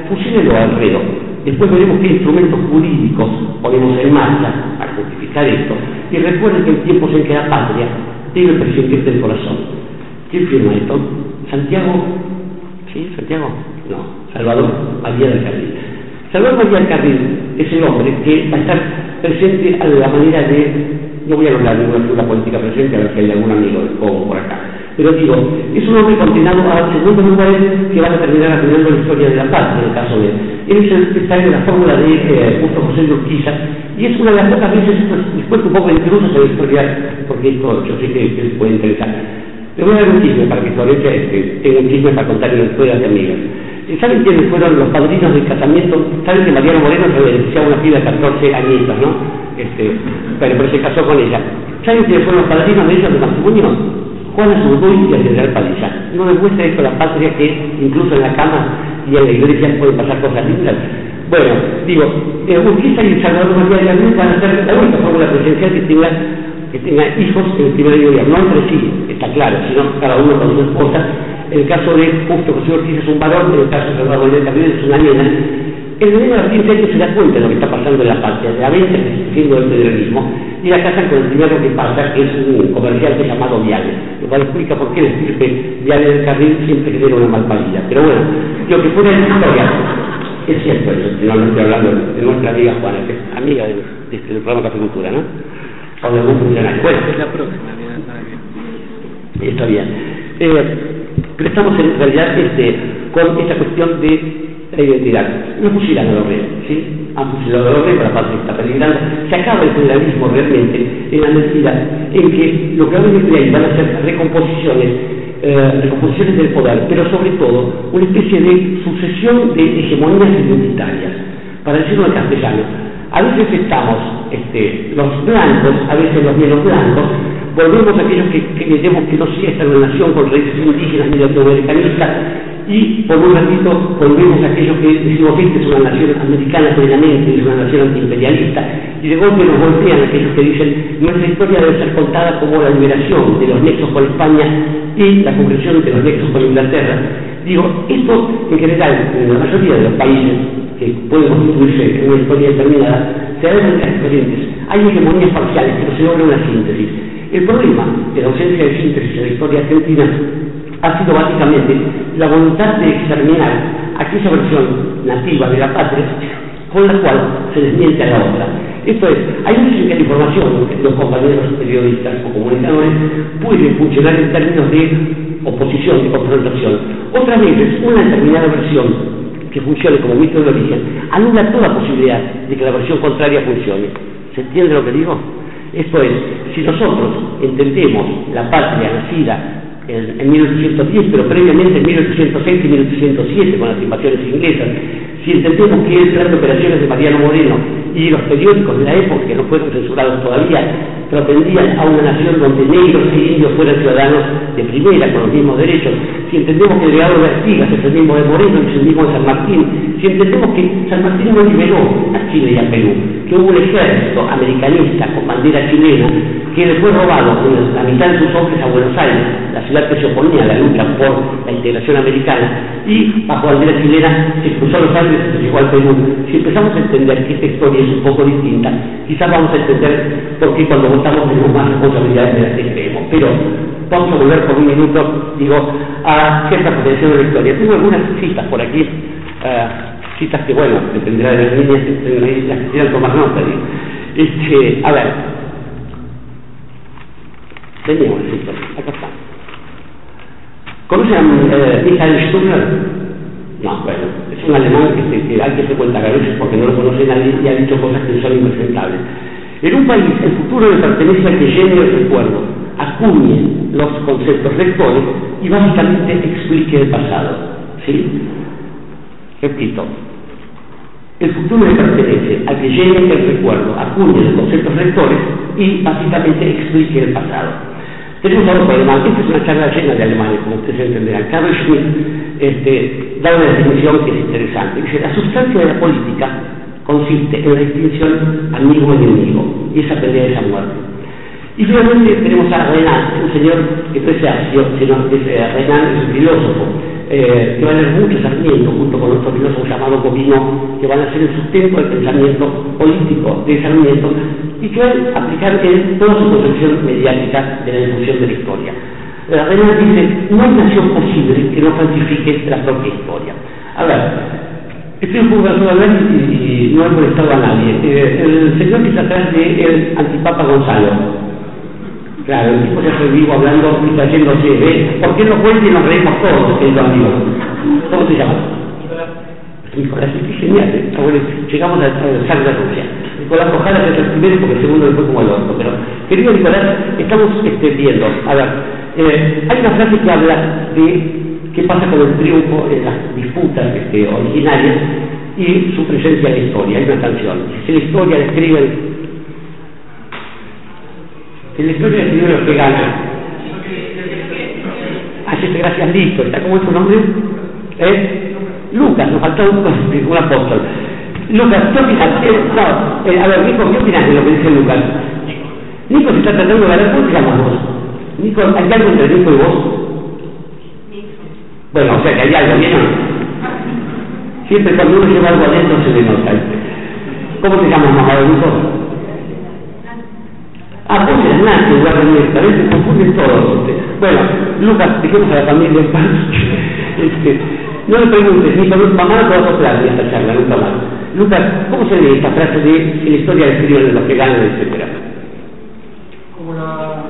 fusílelo al Alfredo. Después veremos qué instrumentos jurídicos ponemos en marcha para justificar esto. Y recuerden que en tiempos en que la patria debe presidir del corazón. ¿Quién firma esto? ¿Santiago? ¿Sí? ¿Santiago? No. Salvador María del Carril. Salvador María del Carril es el hombre que va a estar presente a la manera de, no voy a nombrar ninguna figura política presente, a ver si hay algún amigo del Congo por acá, pero digo, es un hombre condenado a segundos lugares que van a terminar arruinando la historia de la patria, en el caso de él. Él es el que está en la fórmula de Justo José de Urquiza, y es una de las pocas veces, después un poco intrusos en la historia, porque esto yo sé que les puede interesar. Le voy a dar un chisme para que Florencia tenga un chisme para contar en la historia de amigas. ¿Saben quiénes fueron los padrinos del casamiento? ¿Saben que Mariano Moreno se beneficiaba a una piba de 14 añitos, no? Pero se casó con ella. ¿Saben quiénes fueron los padrinos de ella de matrimonio? Juana Zurduy y el general Padilla. No demuestra esto la patria que incluso en la cama y en la iglesia pueden pasar cosas lindas. Bueno, digo, Urquiza y el Salvador María de la Cruz van a ser la única fórmula presidencial que tenga hijos en el primer gobierno, no entre sí, está claro, sino cada uno con su esposa. En el caso de Justo José Ortiz es un varón, en el caso de Salvador María de la Cruz es una nena. El gobierno de Martín Fierro se da cuenta de lo que está pasando en la patria, de la venta que se está haciendo del federalismo, y la casan con el primero que pasa, que es un comerciante llamado Viale, lo cual explica por qué el estirpe Viale del Carril siempre genera una malparida. Pero bueno, lo que fuera en la historia, es cierto eso, no estoy hablando de nuestra amiga Juana, que es amiga del programa Café Cultura, ¿no? O de algún funcionario. Bueno, es la próxima, está bien. Pero estamos en realidad con esta cuestión de la identidad. No fusilan a Dorrego, ¿sí? Han fusilado a Dorrego, la patria está peligrando. Se acaba el federalismo realmente en la medida en que lo que va a venir de ahí van a ser recomposiciones del poder, pero sobre todo una especie de sucesión de hegemonías identitarias. Para decirlo en castellano, a veces estamos los blancos, a veces los menos blancos, volvemos a aquellos que creemos que no sienten una nación con raíces indígenas ni latinoamericanistas, y por un ratito volvemos a aquellos que decimos esta es una nación americana plenamente, es una nación antiimperialista, y de golpe nos golpean aquellos que dicen nuestra historia debe ser contada como la liberación de los nexos con España y la concreción de los nexos con Inglaterra. Digo, esto en general, en la mayoría de los países que pueden constituirse en una historia determinada, se da de maneras diferentes. Hay hegemonías parciales, pero se logra una síntesis. El problema de la ausencia de síntesis en la historia argentina ha sido básicamente la voluntad de exterminar aquella versión nativa de la patria con la cual se desmiente a la otra. Esto es, hay veces que la información que los compañeros periodistas o comunicadores pueden funcionar en términos de oposición, de confrontación. Otras veces, una determinada versión que funcione como mito de origen anula toda posibilidad de que la versión contraria funcione. ¿Se entiende lo que digo? Esto es, si nosotros entendemos la patria nacida en 1810, pero previamente en 1806 y 1807 con las invasiones inglesas. Si entendemos que el plan de operaciones de Mariano Moreno y los periódicos de la época, que no fueron censurados todavía, propendían a una nación donde negros y indios fueran ciudadanos de primera, con los mismos derechos, si entendemos que el legado de Artigas es el mismo de Moreno y es el mismo de San Martín, si entendemos que San Martín no liberó a Chile y a Perú, que hubo un ejército americanista con bandera chilena que le fue robado en la mitad de sus hombres a Buenos Aires, la ciudad que se oponía a la lucha por la integración americana, y bajo bandera chilena se cruzó los Andes y se llegó al Perú. Si empezamos a entender que esta historia es un poco distinta, quizás vamos a entender por qué cuando votamos tenemos más responsabilidades de las que creemos. Pero vamos a volver por un minuto, a cierta potenciación de la historia. Tengo algunas citas por aquí, citas que, bueno, dependerá de las líneas, las que quieran tomar nota. A ver, teníamos citas, acá está. ¿Conocen a Michael Sturmer? No, bueno, es un alemán que hay que frecuentar a veces porque no lo conoce nadie y ha dicho cosas que son impresentables. En un país, el futuro le pertenece a que llene el recuerdo, acuñe los conceptos rectores y básicamente explique el pasado. ¿Sí? Repito, el futuro le pertenece a que llene el recuerdo, acuñe los conceptos rectores y básicamente explique el pasado. Tenemos a otro alemán, esta es una charla llena de alemanes, como ustedes entenderán. Carl Schmitt da una definición que es interesante. Dice, la sustancia de la política consiste en la distinción amigo-enemigo, y esa pelea es a muerte. Y finalmente tenemos a Renan, un señor que no es Sergio, sino que Renan es un filósofo, que va a leer mucho Sarmiento, junto con otro filósofo llamado Gobineau, que van a ser el sustento del pensamiento político de Sarmiento, y que van a aplicar en toda su concepción mediática de la difusión de la historia. Renan dice, no hay nación posible que no falsifique la propia historia. A ver, estoy un poco cansado de hablar y no he molestado a nadie. El señor que está atrás del antipapa Gonzalo, claro, el tipo ya se vivo hablando y trayéndose, ¿eh? ¿Por qué no cuenta y nos reímos todos, querido amigo? ¿Cómo se llama? Nicolás, es genial, ¿eh? Bueno, llegamos a atravesar la Rusia. Nicolás Ojara es el primero porque el segundo después como el otro. Pero, querido Nicolás, estamos viendo, a ver, hay una frase que habla de qué pasa con el triunfo en las disputas originarias y su presencia en la historia. Hay una canción. Si la historia describe los que ganan. Hacete gracias, listo. ¿Está como es tu nombre? Lucas, nos falta un apóstol. Lucas, ¿qué opinas? A ver, Nico, ¿qué opinas de lo que dice Lucas? Nico se está tratando de ganar. ¿Cómo te llamas vos? Nico, ¿hay algo entre Nico y vos? Bueno, o sea que hay algo, ¿bien o no? Siempre cuando uno lleva algo adentro se le nota. ¿Cómo te llamas, mamá de Nico? Vos eres Nancy, en lugar de mí, tal vez se confunden todos. Bueno, Lucas, dejemos a la familia en paz. No le preguntes, ni con mamá no te va a soplar de esta charla, nunca más. Lucas, ¿cómo se lee esta frase de si la historia describe de los que ganan, etcétera? Como la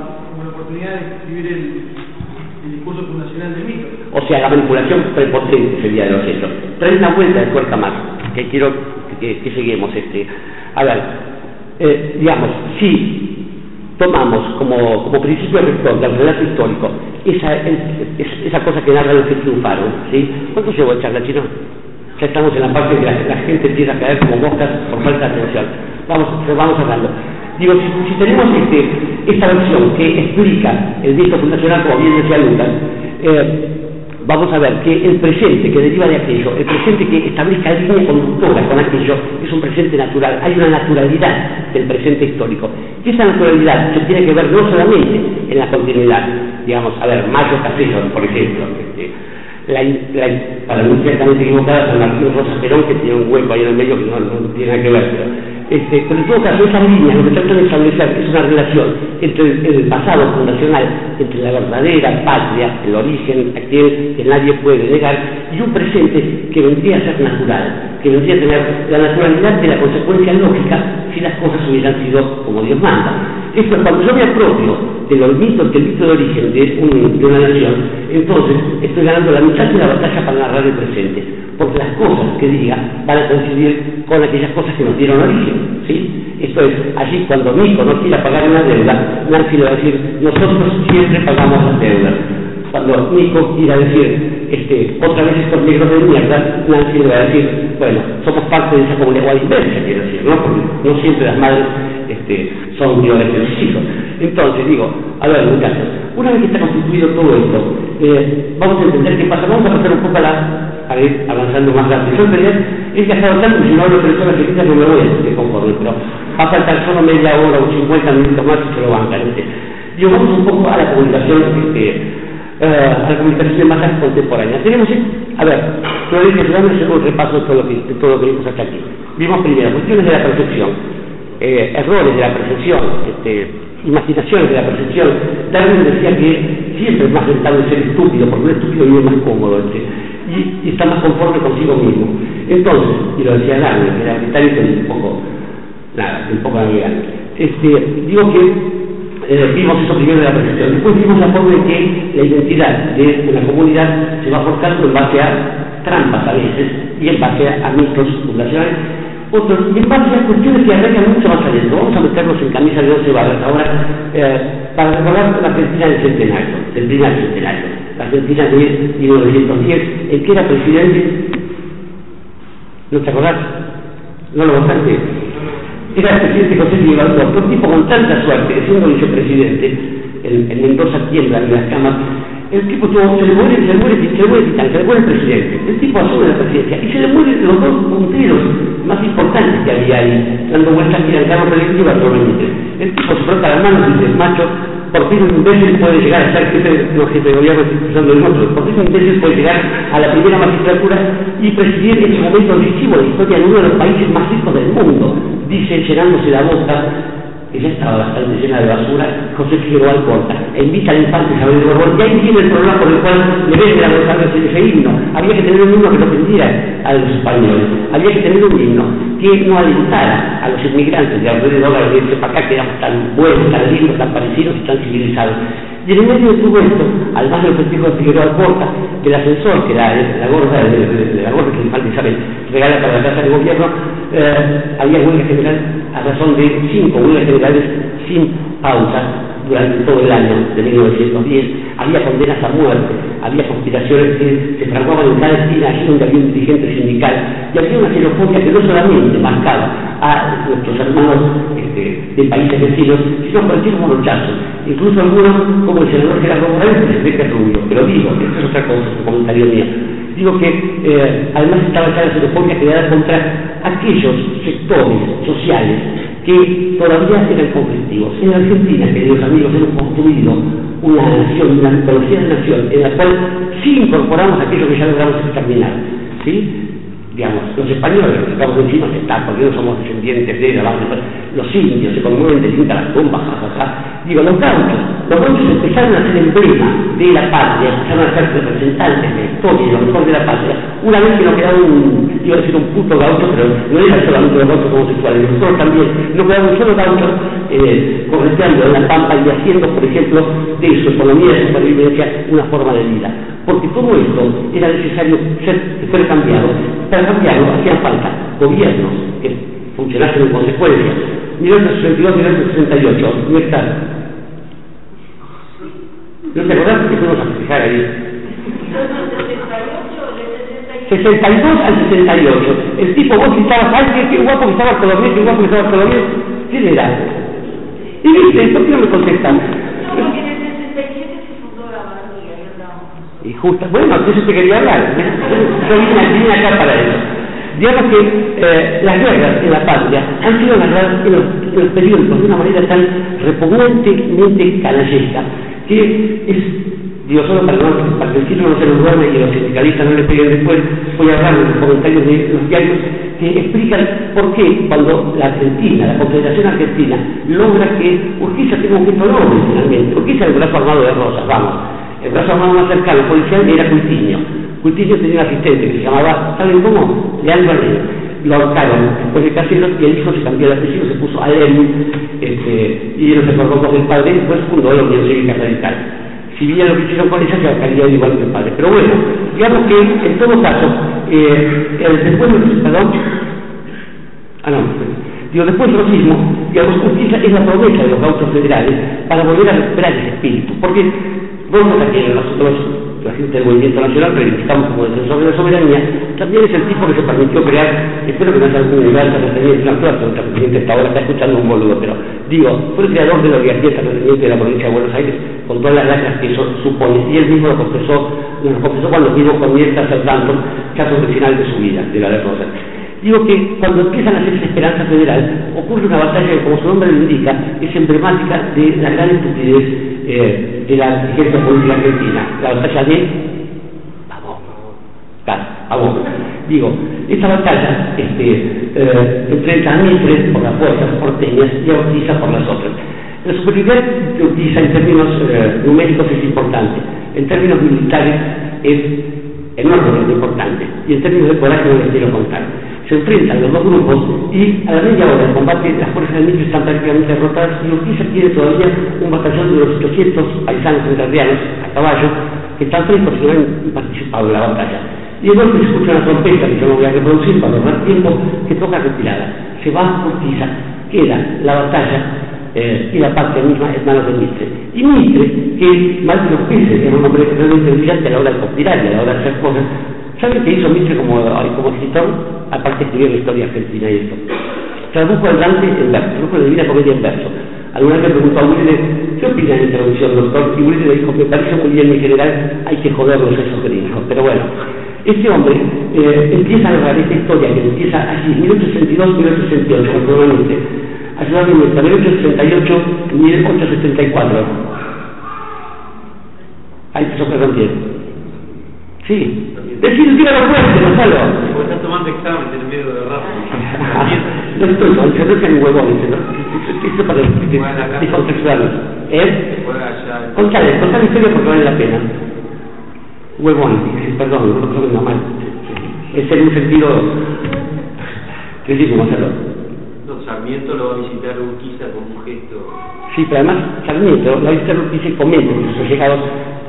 oportunidad de escribir el discurso fundacional del mito. O sea, la manipulación prepotente sería de los hechos. Trae una vuelta de tuerca más, que quiero que seguimos. A ver, digamos, si tomamos como principio rector del relato histórico esa cosa que narra los que triunfaron, ¿sí? ¿Cuánto llevo de charla, Chino? Ya estamos en la parte que la gente empieza a caer como moscas por falta de atención. Vamos hablando. Digo, si tenemos esta versión que explica el mito fundacional, como bien decía Lucas, vamos a ver que el presente que deriva de aquello, el presente que establezca línea conductora con aquello, es un presente natural. Hay una naturalidad del presente histórico. Y esa naturalidad se tiene que ver no solamente en la continuidad, digamos, a ver, Mayo Casello, por ejemplo, para no ser tan equivocada, San Martín Rosa Perón, que tiene un hueco ahí en el medio que no tiene nada que ver, pero en todo caso esas líneas lo que tratan de establecer es una relación entre el pasado fundacional, entre la verdadera patria, el origen, aquel que nadie puede negar, y un presente que vendría a ser natural, que vendría a tener la naturalidad de la consecuencia lógica si las cosas hubieran sido como Dios manda. Esto es cuando yo me apropio del mito de origen de una nación, entonces estoy ganando la mitad de la batalla para narrar el presente, porque las cosas que diga van a coincidir con aquellas cosas que nos dieron origen, ¿sí? Esto es, allí cuando Nico no quiera pagar una deuda, Nancy le va a decir, nosotros siempre pagamos las deudas. cuando Nico irá a decir, otra vez estos negros de mierda, Nancy le va a decir, bueno, somos parte de esa comunidad, o a la inversa, quiero decir, ¿no? Porque no siempre las madres son violentas de sus hijos. Entonces, digo, a ver, muchachos, una vez que está constituido todo esto, vamos a entender qué pasa, vamos a pasar un poco a ir avanzando más rápido. Yo en realidad he gastado tanto, si no hablo 3 horas seguidas no me voy a sentir conforme, pero va a faltar solo media hora o 50 minutos más y se lo bancan. Digo, vamos un poco a la comunicación, a la comunicación de masas contemporáneas. Tenemos, a ver, yo dije, vamos a hacer un repaso de todo lo que vimos hasta aquí. Vimos primero cuestiones de la percepción, errores de la percepción, imaginaciones de la percepción. Darwin decía que siempre es más rentable ser estúpido, porque un estúpido vive más cómodo y está más conforme consigo mismo. Entonces, y lo decía Darwin, que era británico y un poco navegante. Digo que vimos eso primero de la percepción, después vimos la forma en que la identidad de una comunidad se va forjando en base a trampas a veces y en base a mitos fundacionales, otros, y en base a cuestiones que arreglan mucho más adentro. Vamos a meternos en camisa de 11 varas ahora para recordar la Argentina del centenario, del primer centenario, la Argentina de 1910, en que era presidente. ¿No te acordás? ¿No lo votaste? Era el presidente José Miguel Alberto, un tipo con tanta suerte, siendo vicepresidente en Mendoza, tiembla en las camas. El tipo se le muere el presidente. El tipo asume la presidencia y se le mueren los 2 punteros más importantes que había ahí, dando vueltas que eran Carlos Pellegrini y Bartolomé Mitre. El tipo se frota las manos y dice, macho, por fin un imbécil puede llegar a ser jefe de gobierno, estoy usando el otro, por fin un imbécil puede llegar a la primera magistratura y presidir ese momento decisivo de la historia de uno de los países más ricos del mundo, dice llenándose la boca, que ya estaba bastante llena de basura, José Figueroa Alcorta, e invita al infante Isabel de Borbón, y ahí tiene el problema por el cual le venden a González ese himno. Había que tener un himno que no ofendiera a los españoles, había que tener un himno que no alentara a los inmigrantes de alrededor a venirse para acá, que éramos tan buenos, tan lindos, tan parecidos y tan civilizados. Y en el medio de todo esto, además del festejo de Figueroa Alcorta, del ascensor que la gorda que el infante Isabel regala para la casa de gobierno, había huelga general a razón de 5 huelgas generales sin pausa durante todo el año de 1910, había condenas a muerte, había conspiraciones que se fraguaban en cada esquina allí donde había un dirigente sindical, y había una xenofobia que no solamente marcaba a nuestros hermanos de países vecinos, sino cualquier monochazo, incluso algunos como el senador Gerardo Morales, que se ve que es rubio, pero digo, esto es otra cosa, es un comentario mío. Digo que además estaba ya la xenofobia creada contra aquellos sectores sociales que todavía eran conflictivos. En Argentina, queridos amigos, hemos construido una nación, una mitología de nación, en la cual sí incorporamos aquello que ya logramos exterminar, ¿sí? Digamos, los españoles, los estamos encima que están, porque no somos descendientes de la base, los indios se conmueven de cinta las tumbas, jajaja. Digo, los gauchos empezaron a ser emblema de la patria, empezaron a ser representantes de la historia y lo mejor de la patria, una vez que nos quedaba iba a decir un puto gaucho, pero no era solamente los gauchos homosexuales, nosotros también, no quedaba un solo gaucho correteando en la pampa y haciendo, por ejemplo, de su economía de supervivencia una forma de vida. Porque todo esto era necesario que fuera cambiado. Para cambiarlo hacían falta gobiernos que funcionasen en consecuencia. 1962-1968, ¿no está? ¿No te acordás que fuimos a festejar ahí? 62 al 68. El tipo, vos gritabas, ¡ay, qué guapo que estaba Bartolomé, qué guapo que estaba Bartolomé! ¿Quién era? Y viste, ¿por qué no me contestan? Y justo, bueno, entonces te quería hablar. Yo vine acá para eso. Digamos que las guerras en la patria han sido narradas en los periódicos de una manera tan repugnantemente canallesca que es, digo, solo para que el ciclo no se nos duerme y los sindicalistas no le peguen después, voy a hablar de los comentarios de los diarios que explican por qué cuando la Argentina, la Confederación Argentina, logra que Urquiza tenga un gesto noble finalmente. Urquiza era el brazo armado de Rosas, vamos. El brazo armado más cercano policial era Cuitiño. Cuitiño tenía un asistente que se llamaba, ¿saben cómo? Leandro Alem. Lo ahorcaron después de Caseros y el hijo se cambió de apellido, se puso Alem, y él se formó con el padre y después fundó la Unión Cívica Radical. Si bien lo que hicieron con ella, se ahorcaría igual que el padre. Pero bueno, digamos que en todo caso, después después del racismo, digamos, Urquiza es la promesa de los gauchos federales para volver a recuperar ese espíritu. Porque Roosevelt, a quien nosotros, la gente del Movimiento Nacional, reivindicamos como defensor de la soberanía, también es el tipo que se permitió crear, espero que no haya algún lugar terrateniente, una flor, nuestro presidente hasta ahora está escuchando un boludo, pero digo, fue el creador de la oligarquía terrateniente de la provincia de Buenos Aires, con todas las lacras que eso supone, y él mismo nos confesó cuando vino con Mirta Southampton, caso final de su vida, de la de Rosa. Digo que cuando empiezan a hacerse esperanza federal, ocurre una batalla que, como su nombre lo indica, es emblemática de la gran estupidez de la dirigencia política argentina, la batalla de Pavón. Digo, esta batalla enfrenta a Mitre por las fuerzas porteñas y a Urquiza por las otras. La superioridad de Urquiza en términos numéricos es importante, en términos militares es enormemente importante, y en términos de coraje no les quiero contar. Se enfrentan los dos grupos y a la media hora del combate las fuerzas de Mitre están prácticamente derrotadas y Urquiza tiene todavía un batallón de los 800 paisanos entrerrianos a caballo que están frescos y no han participado en la batalla. Y de golpe se escucha una trompeta que yo no voy a reproducir para ahorrar tiempo, que toca retirada. Se va Urquiza, queda la batalla y la patria misma en manos de Mitre. Y Mitre, que mal de los peces, era un hombre realmente brillante a la hora de conspirar y a la hora de hacer cosas, ¿sabe qué hizo Mitre como escritor? Aparte de escribir la historia argentina y esto. Tradujo el Dante en verso, tradujo la Divina Comedia en verso. Alguna vez le preguntó a Wilde, ¿qué opina de mi traducción, doctor? Y Wilde le dijo, me parece muy bien, mi general, hay que joderlos esos gringos. Pero bueno, este hombre empieza a narrar esta historia que empieza así, 1862-1868, probablemente, a ciudad de nuestra, 1868-1874. Ahí empezó a bien. Sí. Decir, tira la fuerte, Gonzalo. Porque estás tomando examen, tenés miedo de rato. No estoy, no sean huevones, ¿no? Esto para descontextuarlos. Contale la historia porque vale la pena. Huevones, perdón, no lo tomen mal. Es en un sentido. ¿Qué dices, Gonzalo? No, Sarmiento lo va a visitar Urquiza con un gesto. Sí, pero además Sarmiento lo va a visitar Urquiza y comenta con sus allegados.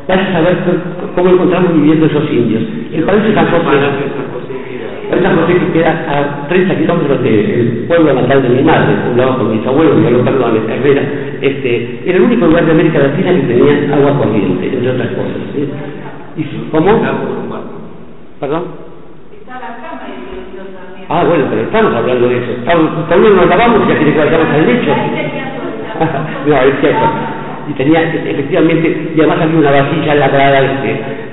Vas a saber cómo encontramos viviendo esos indios. El Palacio de San José que queda a 30 kilómetros del pueblo natal de mi madre, fundado por mis abuelos, que lo perdonen, Herrera, era el único lugar de América Latina que tenía agua corriente, entre otras cosas. ¿Sí? ¿Y cómo? ¿Perdón? Está la cama y los también. Ah, bueno, pero estamos hablando de eso. Todavía nos lavamos y ya quiere que vayamos al lecho. No, es cierto. Y tenía efectivamente, y además había una vasilla labrada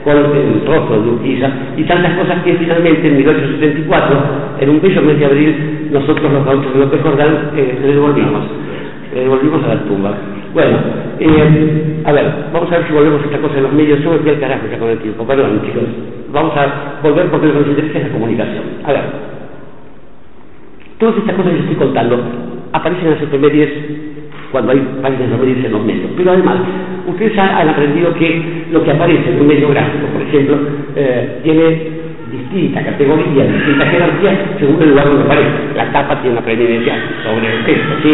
con el rostro de Urquiza y tantas cosas que finalmente en 1874, en un bello mes de abril, nosotros los gauchos de López Jordán le devolvimos a la tumba. Bueno, a ver, vamos a ver si volvemos a esta cosa de los medios. Yo me fui al carajo ya con el tiempo, perdón chicos, vamos a volver porque lo que nos interesa es la comunicación. A ver, todas estas cosas que les estoy contando aparecen en las efemérides cuando hay páginas de efemérides en los medios, pero además ustedes han aprendido que lo que aparece en un medio gráfico, por ejemplo, tiene distinta categoría, distinta jerarquía según el lugar donde aparece. La tapa tiene una preeminencia sobre el texto, ¿sí?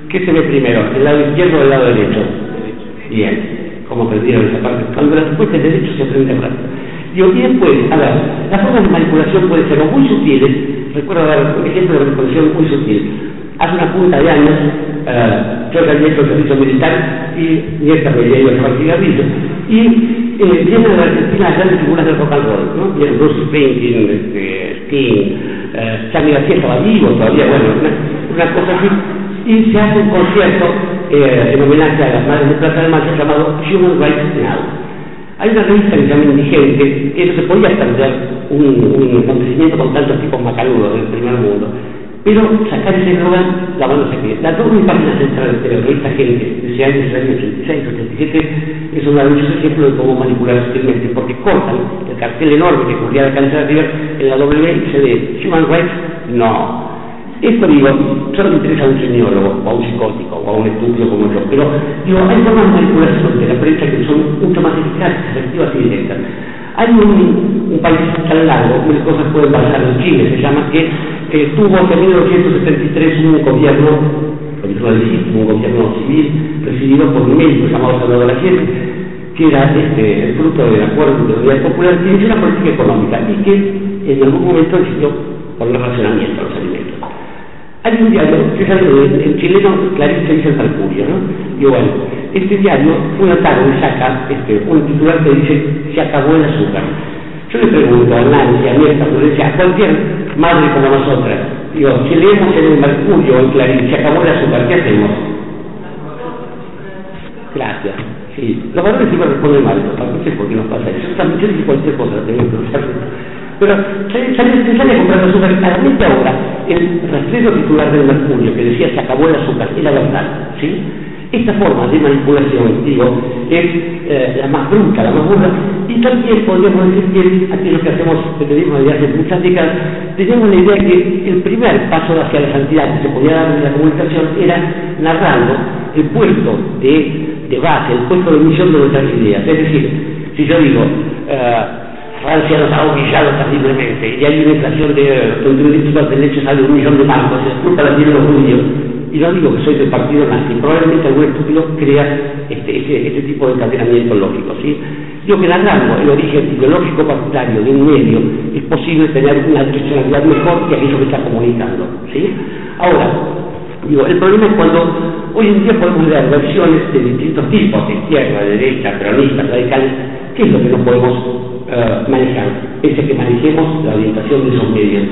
¿Qué se ve primero, el lado izquierdo o el lado derecho? Bien, como aprendieron esa parte. Cuando la respuesta es derecho se aprende rápido. Y después, a ver, las formas de manipulación pueden ser muy sutiles. Recuerdo dar un ejemplo de manipulación muy sutil. Hace una punta de años, yo salí del servicio militar y esta me iba a llevar cigarrillos. Y vienen a la Argentina las grandes figuras del rock and roll, ¿no? Vienen Bruce Springsteen, Sting, Charly García estaba vivo todavía, bueno, una cosa así. Y se hace un concierto en homenaje a las madres de Plaza de Mayo llamado Human Rights Now. Hay una revista que se llama Indigente, eso se podía extender un acontecimiento con tantos tipos macanudos del primer mundo, pero sacar ese eslogan, la mano se queda. La doble página central de la revista Gente, de ese año 86, 87, es un maravilloso ejemplo de cómo manipular sutilmente, porque cortan el cartel enorme que cubría la cancha de River en la W y se ve Human Rights No. Esto digo, solo me interesa a un semiólogo, o a un psicótico, o a un estúpido como yo, pero digo, hay formas de manipulación de la prensa que son mucho más eficaces, efectivas y directas. Hay un país tan largo, que las cosas pueden pasar en Chile, se llama, que tuvo hasta 1973 un gobierno, un gobierno civil, presidido por un médico llamado Salvador Allende, que era el fruto del acuerdo de la unidad popular, que inició una política económica y que en algún momento decidió poner racionamiento a los alimentos. Hay un diario, que es en chileno, Clarice dice el Mercurio, ¿no? Y bueno, este diario, una tarde saca un titular que dice: se acabó el azúcar. Yo le pregunto a Nancy, a Mirta, a cualquier madre como nosotras, digo, si leemos en el Mercurio o en Clarín, se acabó el azúcar, ¿qué hacemos? Gracias. Sí, los varones siempre responden mal, no sé por qué nos pasa eso. Yo también dije cualquier cosa, pero se sale a comprar azúcar. Claramente ahora, el rastrero titular del Mercurio que decía: se acabó el azúcar, era verdad, ¿sí? Esta forma de manipulación, digo, es la más bruta, la más burda, y también podríamos decir que aquello que hacemos, que tenemos desde hace muchas décadas, teníamos la idea que el primer paso hacia la santidad que se podía dar en la comunicación era narrando el puesto de base, el puesto de emisión de nuestras ideas. Es decir, si yo digo, Francia nos ha humillado terriblemente, y hay una inflación de un litro de leche sale 1 millón de marcos, y la culpa la tienen los judíos, y no digo que soy del partido nazi, probablemente algún estúpido crea este tipo de encadenamiento lógico, ¿sí? Digo que narrando el origen ideológico partidario de un medio es posible tener una direccionalidad mejor que aquello que está comunicando, ¿sí? Ahora, digo, el problema es cuando hoy en día podemos leer versiones de distintos tipos, de izquierda, de derecha, peronistas, radicales. ¿Qué es lo que no podemos manejar? Es que manejemos la orientación de esos medios.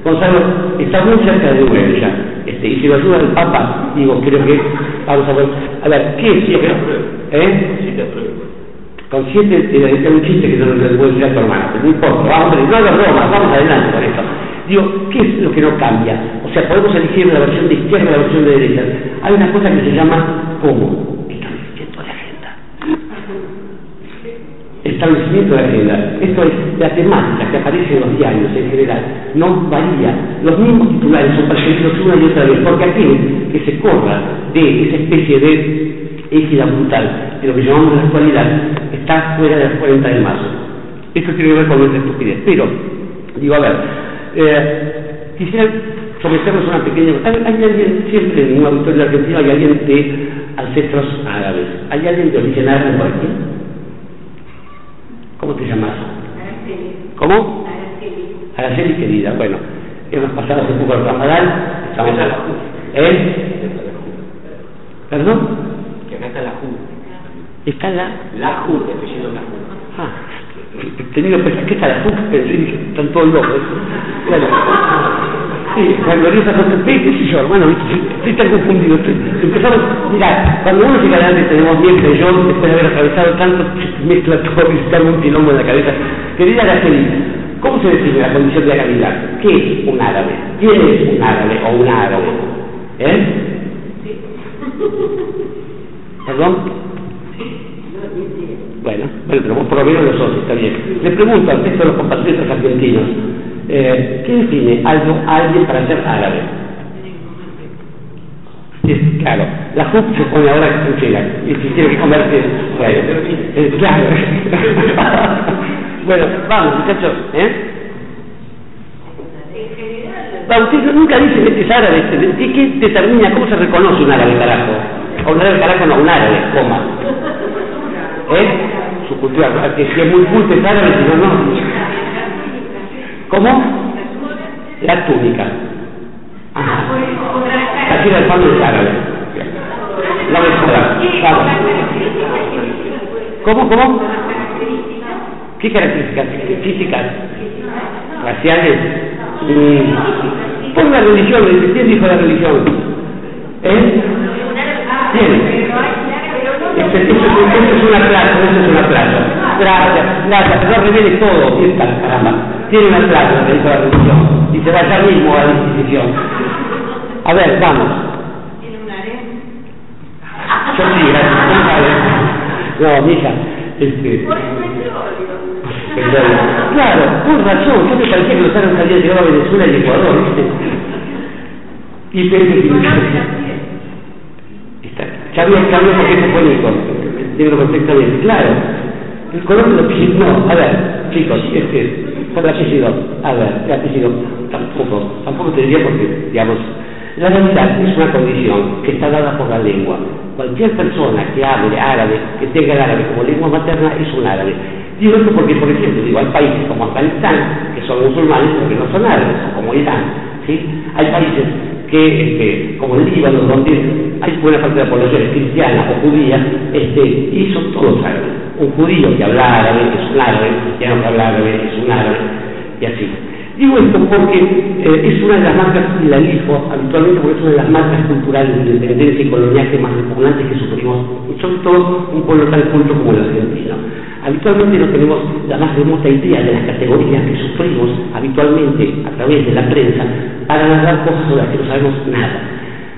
Gonzalo está muy cerca de Uruguay ya, y si lo ayuda el Papa, digo, creo que vamos a ver, ¿qué es? Con 7 es un chiste que no le puedo decir a tu hermano, pero no importa, vamos a ver, no hagas bromas, vamos adelante con esto. Digo, ¿qué es lo que no cambia? O sea, podemos elegir la versión de izquierda y la versión de derecha. Hay una cosa que se llama ¿cómo? Establecimiento de agenda. Establecimiento de agenda. Esto es la temática que aparece en los diarios en general. No varía. Los mismos titulares son perseguidos una y otra vez, porque aquel que se corra de esa especie de égida brutal, de lo que llamamos la actualidad, está fuera de las 40 de marzo. Esto tiene que ver con nuestra estupidez. Pero, digo, a ver, quisiera someternos a una pequeña... Hay alguien, siempre en un auditorio argentino hay alguien de ancestros árabes. ¿Hay alguien de origen árabe por aquí? ¿Cómo te llamas? Araceli. ¿Cómo? Araceli, querida. Bueno, hemos pasado hace poco el Ramadán. Estamos a la ¿Perdón? Que acá está la JU. ¿Está la? La JU, el apellido la JU. Ah, he tenido pensar que está la JU, están todos locos. Claro. Sí, la gloriosa José, qué sé yo, hermano, estoy tan confundido. Empezamos, mirá, cuando uno llega adelante tenemos bien que yo, después de haber atravesado tanto, mezcla todo y está un quilombo en la cabeza. Querida Araceli, ¿cómo se define la condición de arabidad? ¿Qué es un árabe? ¿Quién es un árabe o una árabe? ¿Perdón? Bueno, pero vos por lo menos lo sos, está bien. Le pregunto al resto de los compatriotas argentinos, ¿qué define a alguien para ser árabe? Claro, la JUP se pone ahora en Chile, y si tiene que comerse, bueno, claro. Bueno, vamos, muchachos, Bautista nunca dice que es árabe, ¿qué determina, cómo se reconoce un árabe, carajo? O un árabe, carajo, no, un árabe, coma. Su cultura, que si es muy culto es árabe, si no, no. ¿Cómo? La túnica. Ajá. Así el pan es árabe. La mejora. Vamos. ¿Cómo? ¿Qué características físicas? ¿Raciales? Pon la religión, ¿quién dijo la religión? ¿Quién? Eso es una plaza, Gracias, no reveles todo, caramba. Tiene una plaza, me dijo la religión, y se va allá mismo a la institución. A ver, vamos. ¿Tiene un harem? Yo sí, gracias. No, mija, Por Perdón. Claro, con razón, yo me parecía que los árabes habían llegado a Venezuela y Ecuador, ¿viste? Y pensé que sabía porque eso fue Nico, entiendo perfectamente, claro. El color de los apellidos, no, a ver, chicos, por el apellido, a ver, el apellido, tampoco te diría porque, digamos, la realidad es una condición que está dada por la lengua. Cualquier persona que hable árabe, que tenga el árabe como lengua materna, es un árabe. Digo esto porque, por ejemplo, hay países como Afganistán, que son musulmanes, pero que no son árabes, o como Irán, ¿sí? Hay países que como en Líbano, donde hay buena parte de la población es cristiana o judía, y son todos árabes. Un judío que habla árabe es un árabe, un cristiano que habla árabe es un árabe, y así. Digo esto porque es una de las marcas, y la elijo habitualmente porque es una de las marcas culturales de independencia y coloniaje más repugnantes que sufrimos, y sobre todo un pueblo tan culto como el argentino. Habitualmente no tenemos la más remota idea de las categorías que sufrimos habitualmente a través de la prensa para narrar cosas sobre las que no sabemos nada.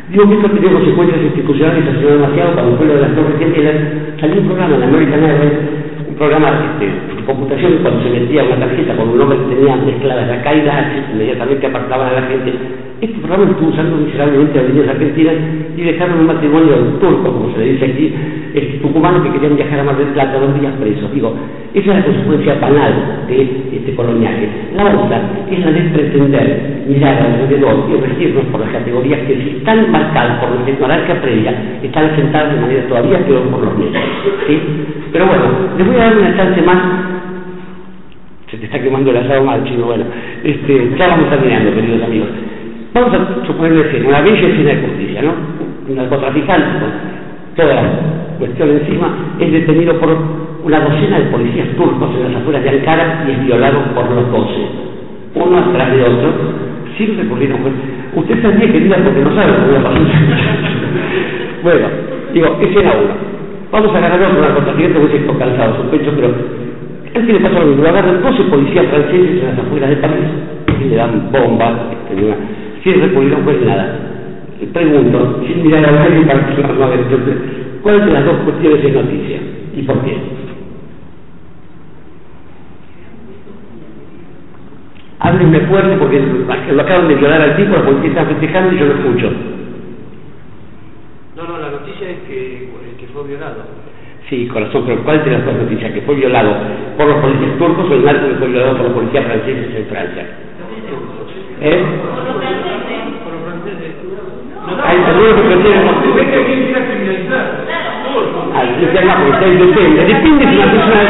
Digo que esto tiene consecuencias institucionales hace demasiado para un pueblo de las Torres Gemelas. Salió un programa en American Airlines, un programa de computación, cuando se metía una tarjeta con un nombre que tenía mezcladas la caída, inmediatamente apartaban a la gente. Este programa lo estuvo usando miserablemente a avenidas argentinas y dejaron un matrimonio turco, como se le dice aquí, tucumanos que querían viajar a Mar del Plata 2 días presos. Digo, esa es la consecuencia banal de este coloniaje. La otra es la de pretender mirar alrededor y regirnos por las categorías que, si están marcadas por nuestra ignorancia previa, están asentadas de manera todavía peor por los medios. ¿Sí? Pero bueno, les voy a dar una chance más. Se te está quemando el asado mal, chino. Bueno, ya vamos terminando, queridos amigos. Vamos a suponer una escena, una bella escena de justicia, ¿no? Un narcotraficante, con toda la cuestión encima, es detenido por una docena de policías turcos en las afueras de Ankara y es violado por los 12, uno atrás de otro, sin recurrir a un juez. Usted sabía, querida, porque no sabe cómo pasó. Bueno, digo, escena 1. Vamos a agarrar otro narcotraficante, porque estoy cansado, sospecho, pero al que le pasa lo mismo. Lo agarran 12 policías franceses en las afueras de París y le dan bombas, sin recurrir a un juez, nada. Le pregunto, sin mirar a nadie para que no haga entonces, ¿cuál de las dos cuestiones es noticia? ¿Y por qué? Háblenme fuerte porque lo acaban de violar al tipo, la policía está festejando y yo lo escucho. No, la noticia es que fue violado. Sí, corazón, pero ¿cuál de las dos noticias? ¿Que fue violado por los policías turcos o el narco que fue violado por los policías franceses en Francia? Por los franceses. Hay algunos que prefieren no. Depende si una persona.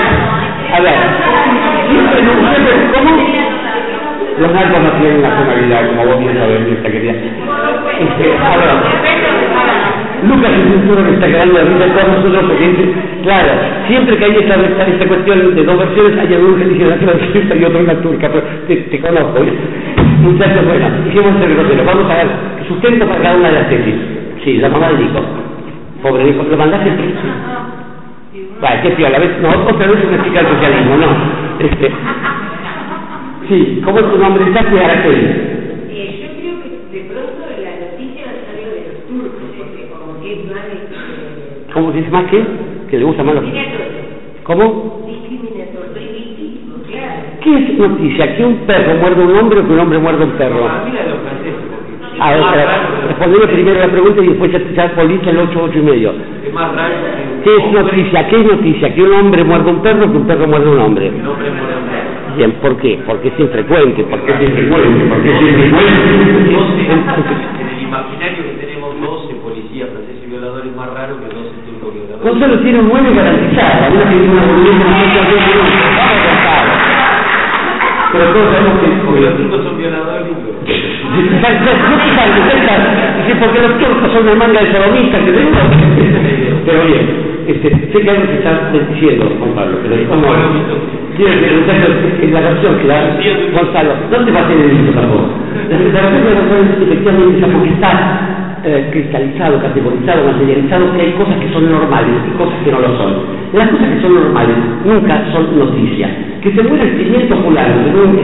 A ver, ¿cómo? Los narcos no tienen nacionalidad, como vos bien sabés, esta querida. A ver, Lucas es un solo que está quedando de risa de todos nosotros porque dice, claro, siempre que hay esta cuestión de dos versiones, hay algunos que dicen la francesa y otro en la turca, pero te conozco. Muchachos, bueno, hicimos el grosero. Vamos a ver, sustento para cada una de las tesis. Sí, la mamá de Nico. Pobre Nico, ¿lo mandaste? Sí. Vale, qué piola, ¿ves? No, otra vez una chica del socialismo, no. Sí, ¿cómo es tu nombre? ¿Estás de Araceli? Yo creo que de pronto la noticia va a salir de los turcos, porque como que es más... ¿Cómo dice más qué? Que le gusta más los... ¿Cómo? Discriminatorio, distintivo, claro. ¿Qué es noticia? ¿Que un perro muerde a un hombre o que un hombre muerde a un perro? A mí la de los franceses. A ver, respondeme primero la pregunta y después ya política el 8 y medio. Es más raro que... ¿Qué es noticia? ¿Qué es noticia? ¿Que un hombre muerde a un perro o que un perro muerde a un hombre? Un hombre muerde a un perro. Bien, ¿por qué? Porque es infrecuente. Porque es infrecuente. Porque es infrecuente. En el imaginario que tenemos 12 policías franceses violadores es más raro que 12 turcos violadores. Gonzalo tiene un 9 garantizado. Una que tiene una volumen pero todos sabemos que los turcos son violadores. Porque los turcos son una manga de sodomistas que tenemos. Pero bien, sé que algo se está diciendo, Juan Pablo, pero ¿cómo? Es la canción que la... Gonzalo, no te pases de esto tampoco. La declaración de Gonzalo efectivamente está porque está cristalizado, categorizado, materializado, que hay cosas que son normales y cosas que no lo son. Las cosas que son normales nunca son noticias. Que se muera el 500 fulanos en un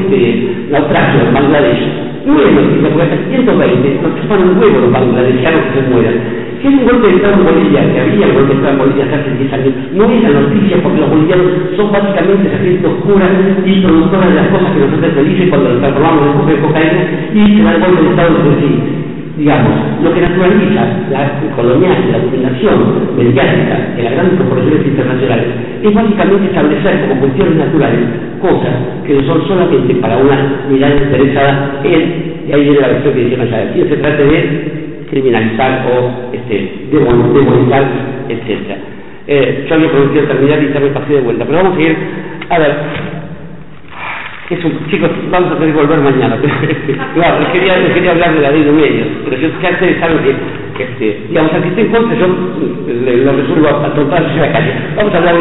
naufragio en Bangladesh no es noticia, porque hasta 120 nos chupan un huevo los bangladeshanos que se mueran. Si hay un golpe de Estado en Bolivia, que había un golpe de Estado en Bolivia hace 10 años, no es la noticia porque los bolivianos son básicamente esa gente oscura y productora de las cosas que nos hacen felices cuando nos transformamos en coca de cocaína y se da el golpe de Estado de sí. Digamos, lo que naturaliza la colonial, la dominación mediática en las grandes corporaciones internacionales es básicamente establecer como cuestiones naturales cosas que son solamente para una mirada interesada en, y ahí viene la versión que dice allá, aquí se trata de criminalizar o demonizar, etc. Yo había prometido terminar y ya me pasé de vuelta, pero vamos a ir a ver. Chicos, vamos a tener que volver mañana. Claro, les quería hablar de la ley de medios, pero ya ustedes saben que digamos, al que esté en contra, yo lo resuelvo a tontarse en la calle. Vamos a hablar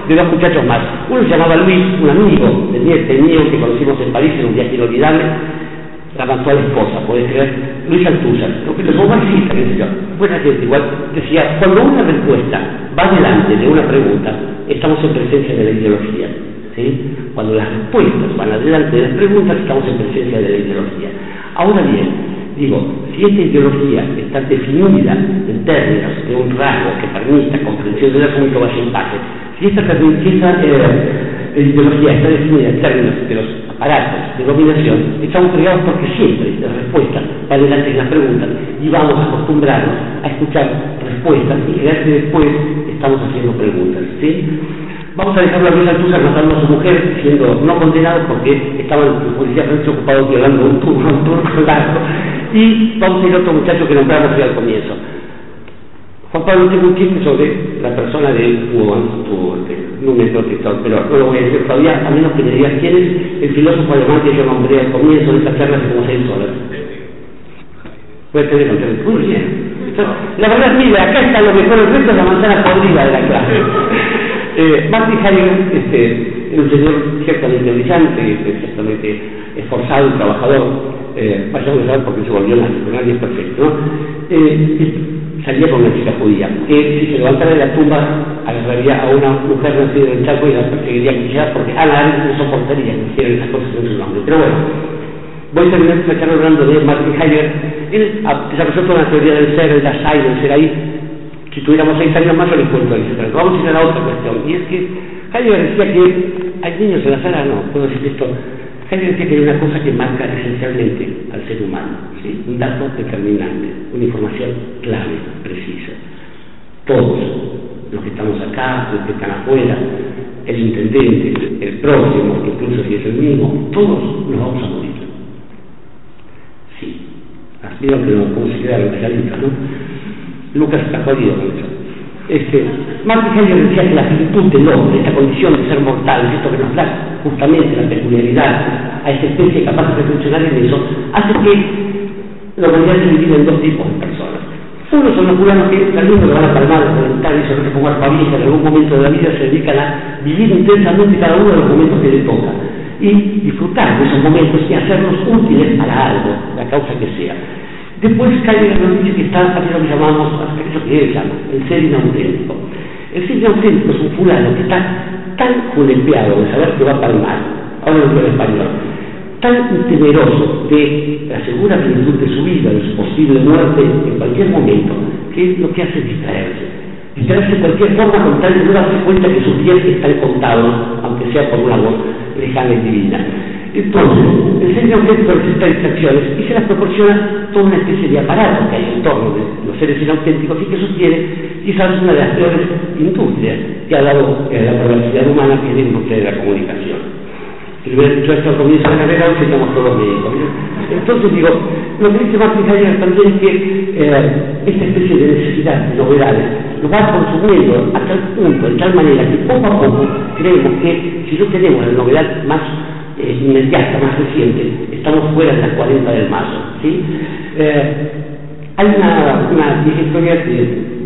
de dos muchachos más. Uno se llamaba Luis, un amigo del mío que conocimos en París en un viaje inolvidable. La mató a la esposa, podés creer, Luis Althusser, lo que los marxistas, qué sé yo, buena gente igual, decía, cuando una respuesta va delante de una pregunta, estamos en presencia de la ideología, ¿sí? Cuando las respuestas van adelante de las preguntas, estamos en presencia de la ideología. Ahora bien, digo, si esta ideología está definida en términos de un rasgo que permita comprensión del asunto, vaya en paz. Si esta ideología está definida en términos de los aparatos de dominación, estamos creados porque siempre la respuesta va delante de las preguntas y vamos a acostumbrarnos a escuchar respuestas y creer que después estamos haciendo preguntas, ¿sí? Vamos a dejarlo a Luis Althusser matando a su mujer, siendo no condenado porque estaban los policías ocupados violando un turno largo, y vamos a ir a otro muchacho que nombramos al comienzo. Juan Pablo tiene un chiste sobre la persona de un escritor, pero no lo voy a decir todavía, a menos que me digas quién es el filósofo alemán que yo nombré al comienzo de esta charla hace como 6 horas. Puede tener contenido. Muy bien. La verdad, mira, acá está lo mejor, el resto es la manzana podrida de la clase. Martin Heidegger era un señor ciertamente brillante, ciertamente esforzado y trabajador. Vayamos a ver por qué se volvió nadie es perfecto, ¿no? Salía con una chica judía, que si se levantara de la tumba agarraría a una mujer nacida en el Chaco y la perseguiría a cuchillar, porque Ana Arendt no soportaría que hicieran esas cosas en su nombre. Pero bueno, voy a terminar esta charla hablando de Martin Heidegger. Él desarrolló toda la teoría del ser, el Dasein, el ser ahí. Si tuviéramos 6 años más, yo les cuento eso, pero vamos a ir a la otra cuestión. Y es que Heidegger decía que hay niños en la sala, no, puedo decir esto. Heidegger decía que hay una cosa que marca esencialmente al ser humano, ¿sí? Un dato determinante, una información clave, precisa. Todos los que estamos acá, los que están afuera, el intendente, el próximo, incluso si es el mismo, todos nos vamos a morir. Sí. Así que cómo se quedaron regalitos, ¿no? Lucas está jodido con eso. Martin Heidegger decía que la finitud del hombre, esta condición de ser mortal, esto que nos da justamente la peculiaridad a esta especie capaz de funcionar en eso, hace que la humanidad se divide en 2 tipos de personas. Uno son los fulanos que también lo van a palmar, a preguntar y sobre como arpavieja en algún momento de la vida se dedican a vivir intensamente cada uno de los momentos que le toca y disfrutar de esos momentos y hacerlos útiles para algo, la causa que sea. Después Heidegger nos dice que está aquello que llamamos, aquello que él llama, el ser inauténtico. El ser inauténtico es un fulano que está tan julepeado de saber que va a palmar, ahora lo digo en español, tan temeroso de la segura plenitud de su vida, de su posible muerte en cualquier momento, que lo que hace es distraerse de cualquier forma con tal de no darse cuenta que sus días están contados, aunque sea por una voz lejana y divina. Entonces, el ser inauténtico necesita distracciones y se las proporciona toda una especie de aparato que hay en torno de los seres inauténticos y que sostiene quizás una de las peores industrias que ha dado la perversidad humana, que es la industria de la comunicación. Si le hubiera dicho esto al comienzo de la carrera, hoy seríamos todos médicos. Entonces digo, lo que dice Martin Heidegger también es que esta especie de necesidad de novedades lo va consumiendo a tal punto, de tal manera que poco a poco creemos que si no tenemos la novedad más inmediata, más reciente, estamos fuera de las 40 del mazo, ¿sí? Hay una vieja historia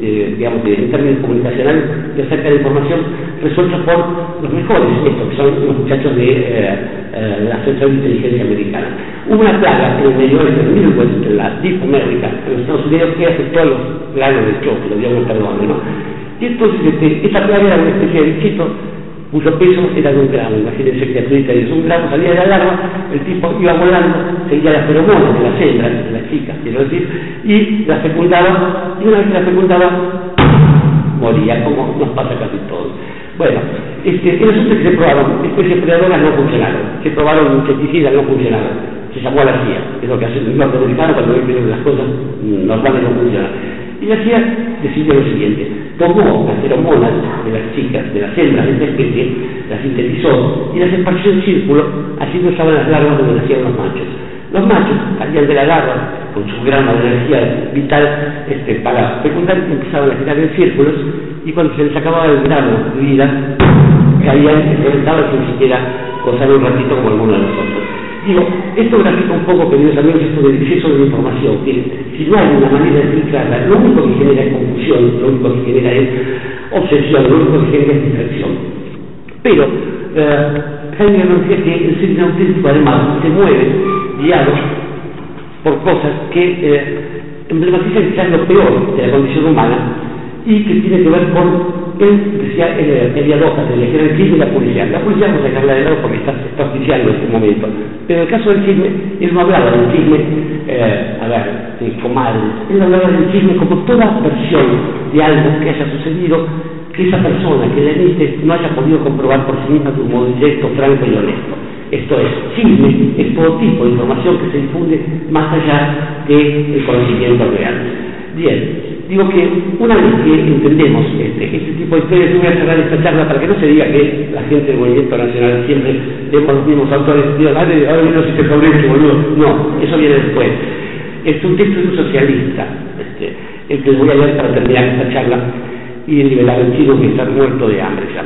digamos, en términos comunicacionales de acerca de información resuelta por los mejores, estos que son los muchachos de la Central de Inteligencia Americana. Hubo una plaga en el medio oeste de Midwest, en la Deep America, en los Estados Unidos, que afectó a los planos del choque, los diablos perdones, ¿no? Y entonces esta plaga era una especie de bichito cuyo peso era de 1 gramo. Imagínense que atleta de 1 gramo, salía de la larva, el tipo iba volando, seguía las feromonas de las hembras, de las chicas, quiero decir, y la fecundaba, y una vez que la fecundaba, moría, como nos pasa casi todos. Bueno, el asunto es que se probaron especies predadoras, no funcionaron, se probaron insecticidas, no funcionaron, se llamó a la CIA, es lo que hace el norteamericano cuando ve que las cosas normales no funcionan. Y la CIA decidió lo siguiente: tomó las feromonas de las chicas, de las hembras de esta especie, las sintetizó y las esparció en círculo, así no usaban las larvas donde nacían los machos. Los machos salían de la larva con su grano de energía vital para fecundar y empezaban a girar en círculos, y cuando se les acababa el grano de vida, caían y se reventaban sin siquiera gozar un ratito como alguno de nosotros. Digo, esto grafica un poco, queridos amigos, esto del exceso de información, que si no hay una manera de filtrarla, lo único que genera es confusión, lo único que genera es obsesión, lo único que genera es distracción. Pero Heidegger nos decía que el ser auténtico además se mueve guiado por cosas que emblematizan quizás lo peor de la condición humana y que tiene que ver con, él decía, el diálogo entre el chisme y la publicidad. La publicidad vamos a dejarla de lado porque está auspiciando en este momento. Pero en el caso del chisme, él no hablaba del chisme, de comadres, él hablaba del chisme como toda versión de algo que haya sucedido, que esa persona que la emite no haya podido comprobar por sí misma de un modo directo, franco y honesto. Esto es, chisme es todo tipo de información que se difunde más allá del conocimiento real. Bien, digo que una vez que entendemos este tipo de historias, yo voy a cerrar esta charla para que no se diga que la gente del movimiento nacional siempre leemos los mismos autores, digo, ahora no si te favorece, boludo. No, eso viene después. Es un texto de un socialista, el que les voy a leer para terminar esta charla, y el liberal chino que está muerto de hambre ya.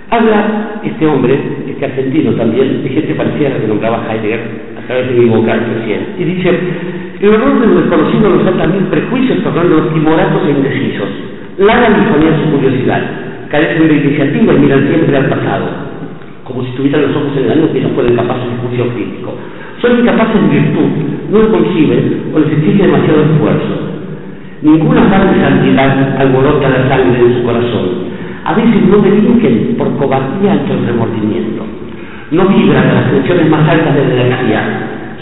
Habla este hombre, este argentino también, de gente parecida a la que nombraba Heidegger, a través de mi boca recién, y dice: el horror de lo desconocido nos da también prejuicios tornando los timoratos e indecisos. Lagan y ponían su curiosidad, carecen de iniciativa y miran siempre al pasado, como si tuvieran los ojos en la nuca y no fueran capaces de juicio crítico. Son incapaces de virtud, no lo conciben o les exige demasiado esfuerzo. Ninguna parte de santidad alborota la sangre de su corazón. A veces no delinquen por cobardía ante el remordimiento. No vibran a las tensiones más altas de la energía.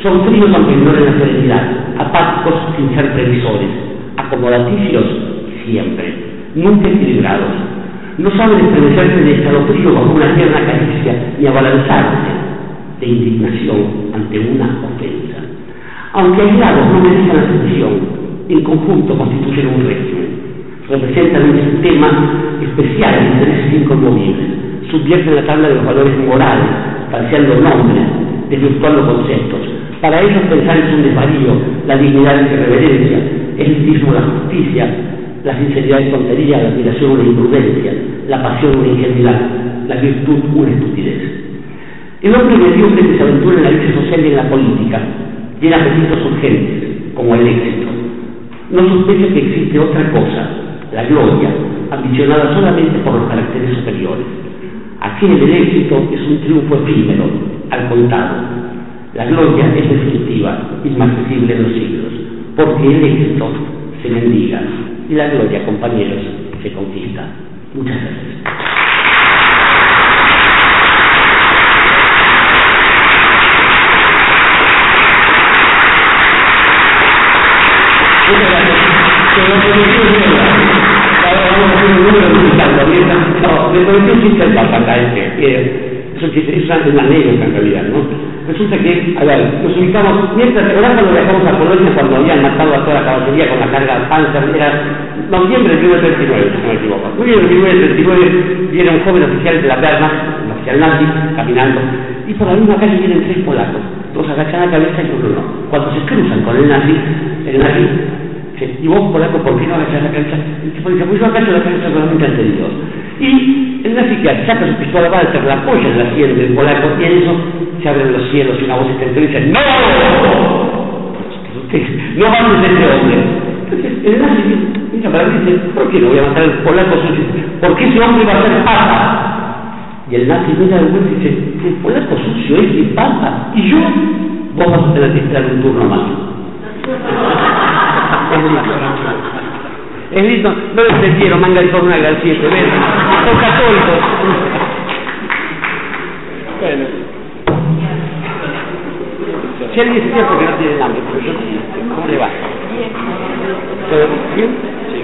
Son fríos aunque ignoren la serenidad, apáticos sin ser previsores, acomodaticios siempre, nunca equilibrados. No saben estremecerse de escalofrío bajo una tierna caricia ni abalanzarse de indignación ante una ofensa. Aunque aislados no merezcan atención, en conjunto constituyen un régimen. Representan un sistema especial de intereses inconmovibles, subvierten la tabla de los valores morales, falseando nombres, desvirtuando conceptos. Para ellos pensar es un desvarío, la dignidad es irreverencia, el litismo la justicia, la sinceridad es tontería, la admiración una imprudencia, la pasión una ingenuidad, la virtud una estupidez. El hombre mediocre que se aventura en la vida social y en la política tiene apetitos urgentes, como el éxito. No sospecha que existe otra cosa, la gloria, ambicionada solamente por los caracteres superiores. Aquí el éxito es un triunfo efímero, al contado. La gloria es definitiva, inaccesible en los siglos, porque el éxito se mendiga y la gloria, compañeros, se conquista. Muchas gracias. Muchas gracias. Me prometí un chiste del Papa acá, es una anécdota en realidad, ¿no? Resulta que, a ver, nos ubicamos, mientras cuando viajamos a Polonia, cuando habían matado a toda la caballería con la carga Panzer, era noviembre de 1939, si no me equivoco. Muy bien, en 1939 viene un joven oficial de la Wehrmacht, un oficial nazi, caminando, y por la misma calle vienen 3 polacos, todos agachan la cabeza y uno no. Cuando se cruzan con el nazi, y vos, polaco, ¿por qué no agachás la cabeza? El tipo dice: pues yo agacho la cabeza solamente ante Dios. Y el nazi que saca su pistola Walter, la apoya en la sien del polaco, y en eso se abren los cielos y una voz estentórica dice: ¡no! ¡No mates a ese hombre! Entonces el nazi mira para mí y dice: ¿por qué no voy a matar al polaco sucio? ¿Por qué ese hombre va a ser papa? Y el nazi mira al güey y dice: el polaco sucio es mi papa, y yo, vos vas a tener que esperar un turno más. Es lindo, no lo entendieron, manga de una gracieta, ¿ves? Son católicos. Bueno. Si alguien se queda porque no tiene hambre, pero yo sí. ¿Cómo le va? ¿Todo bien? Sí,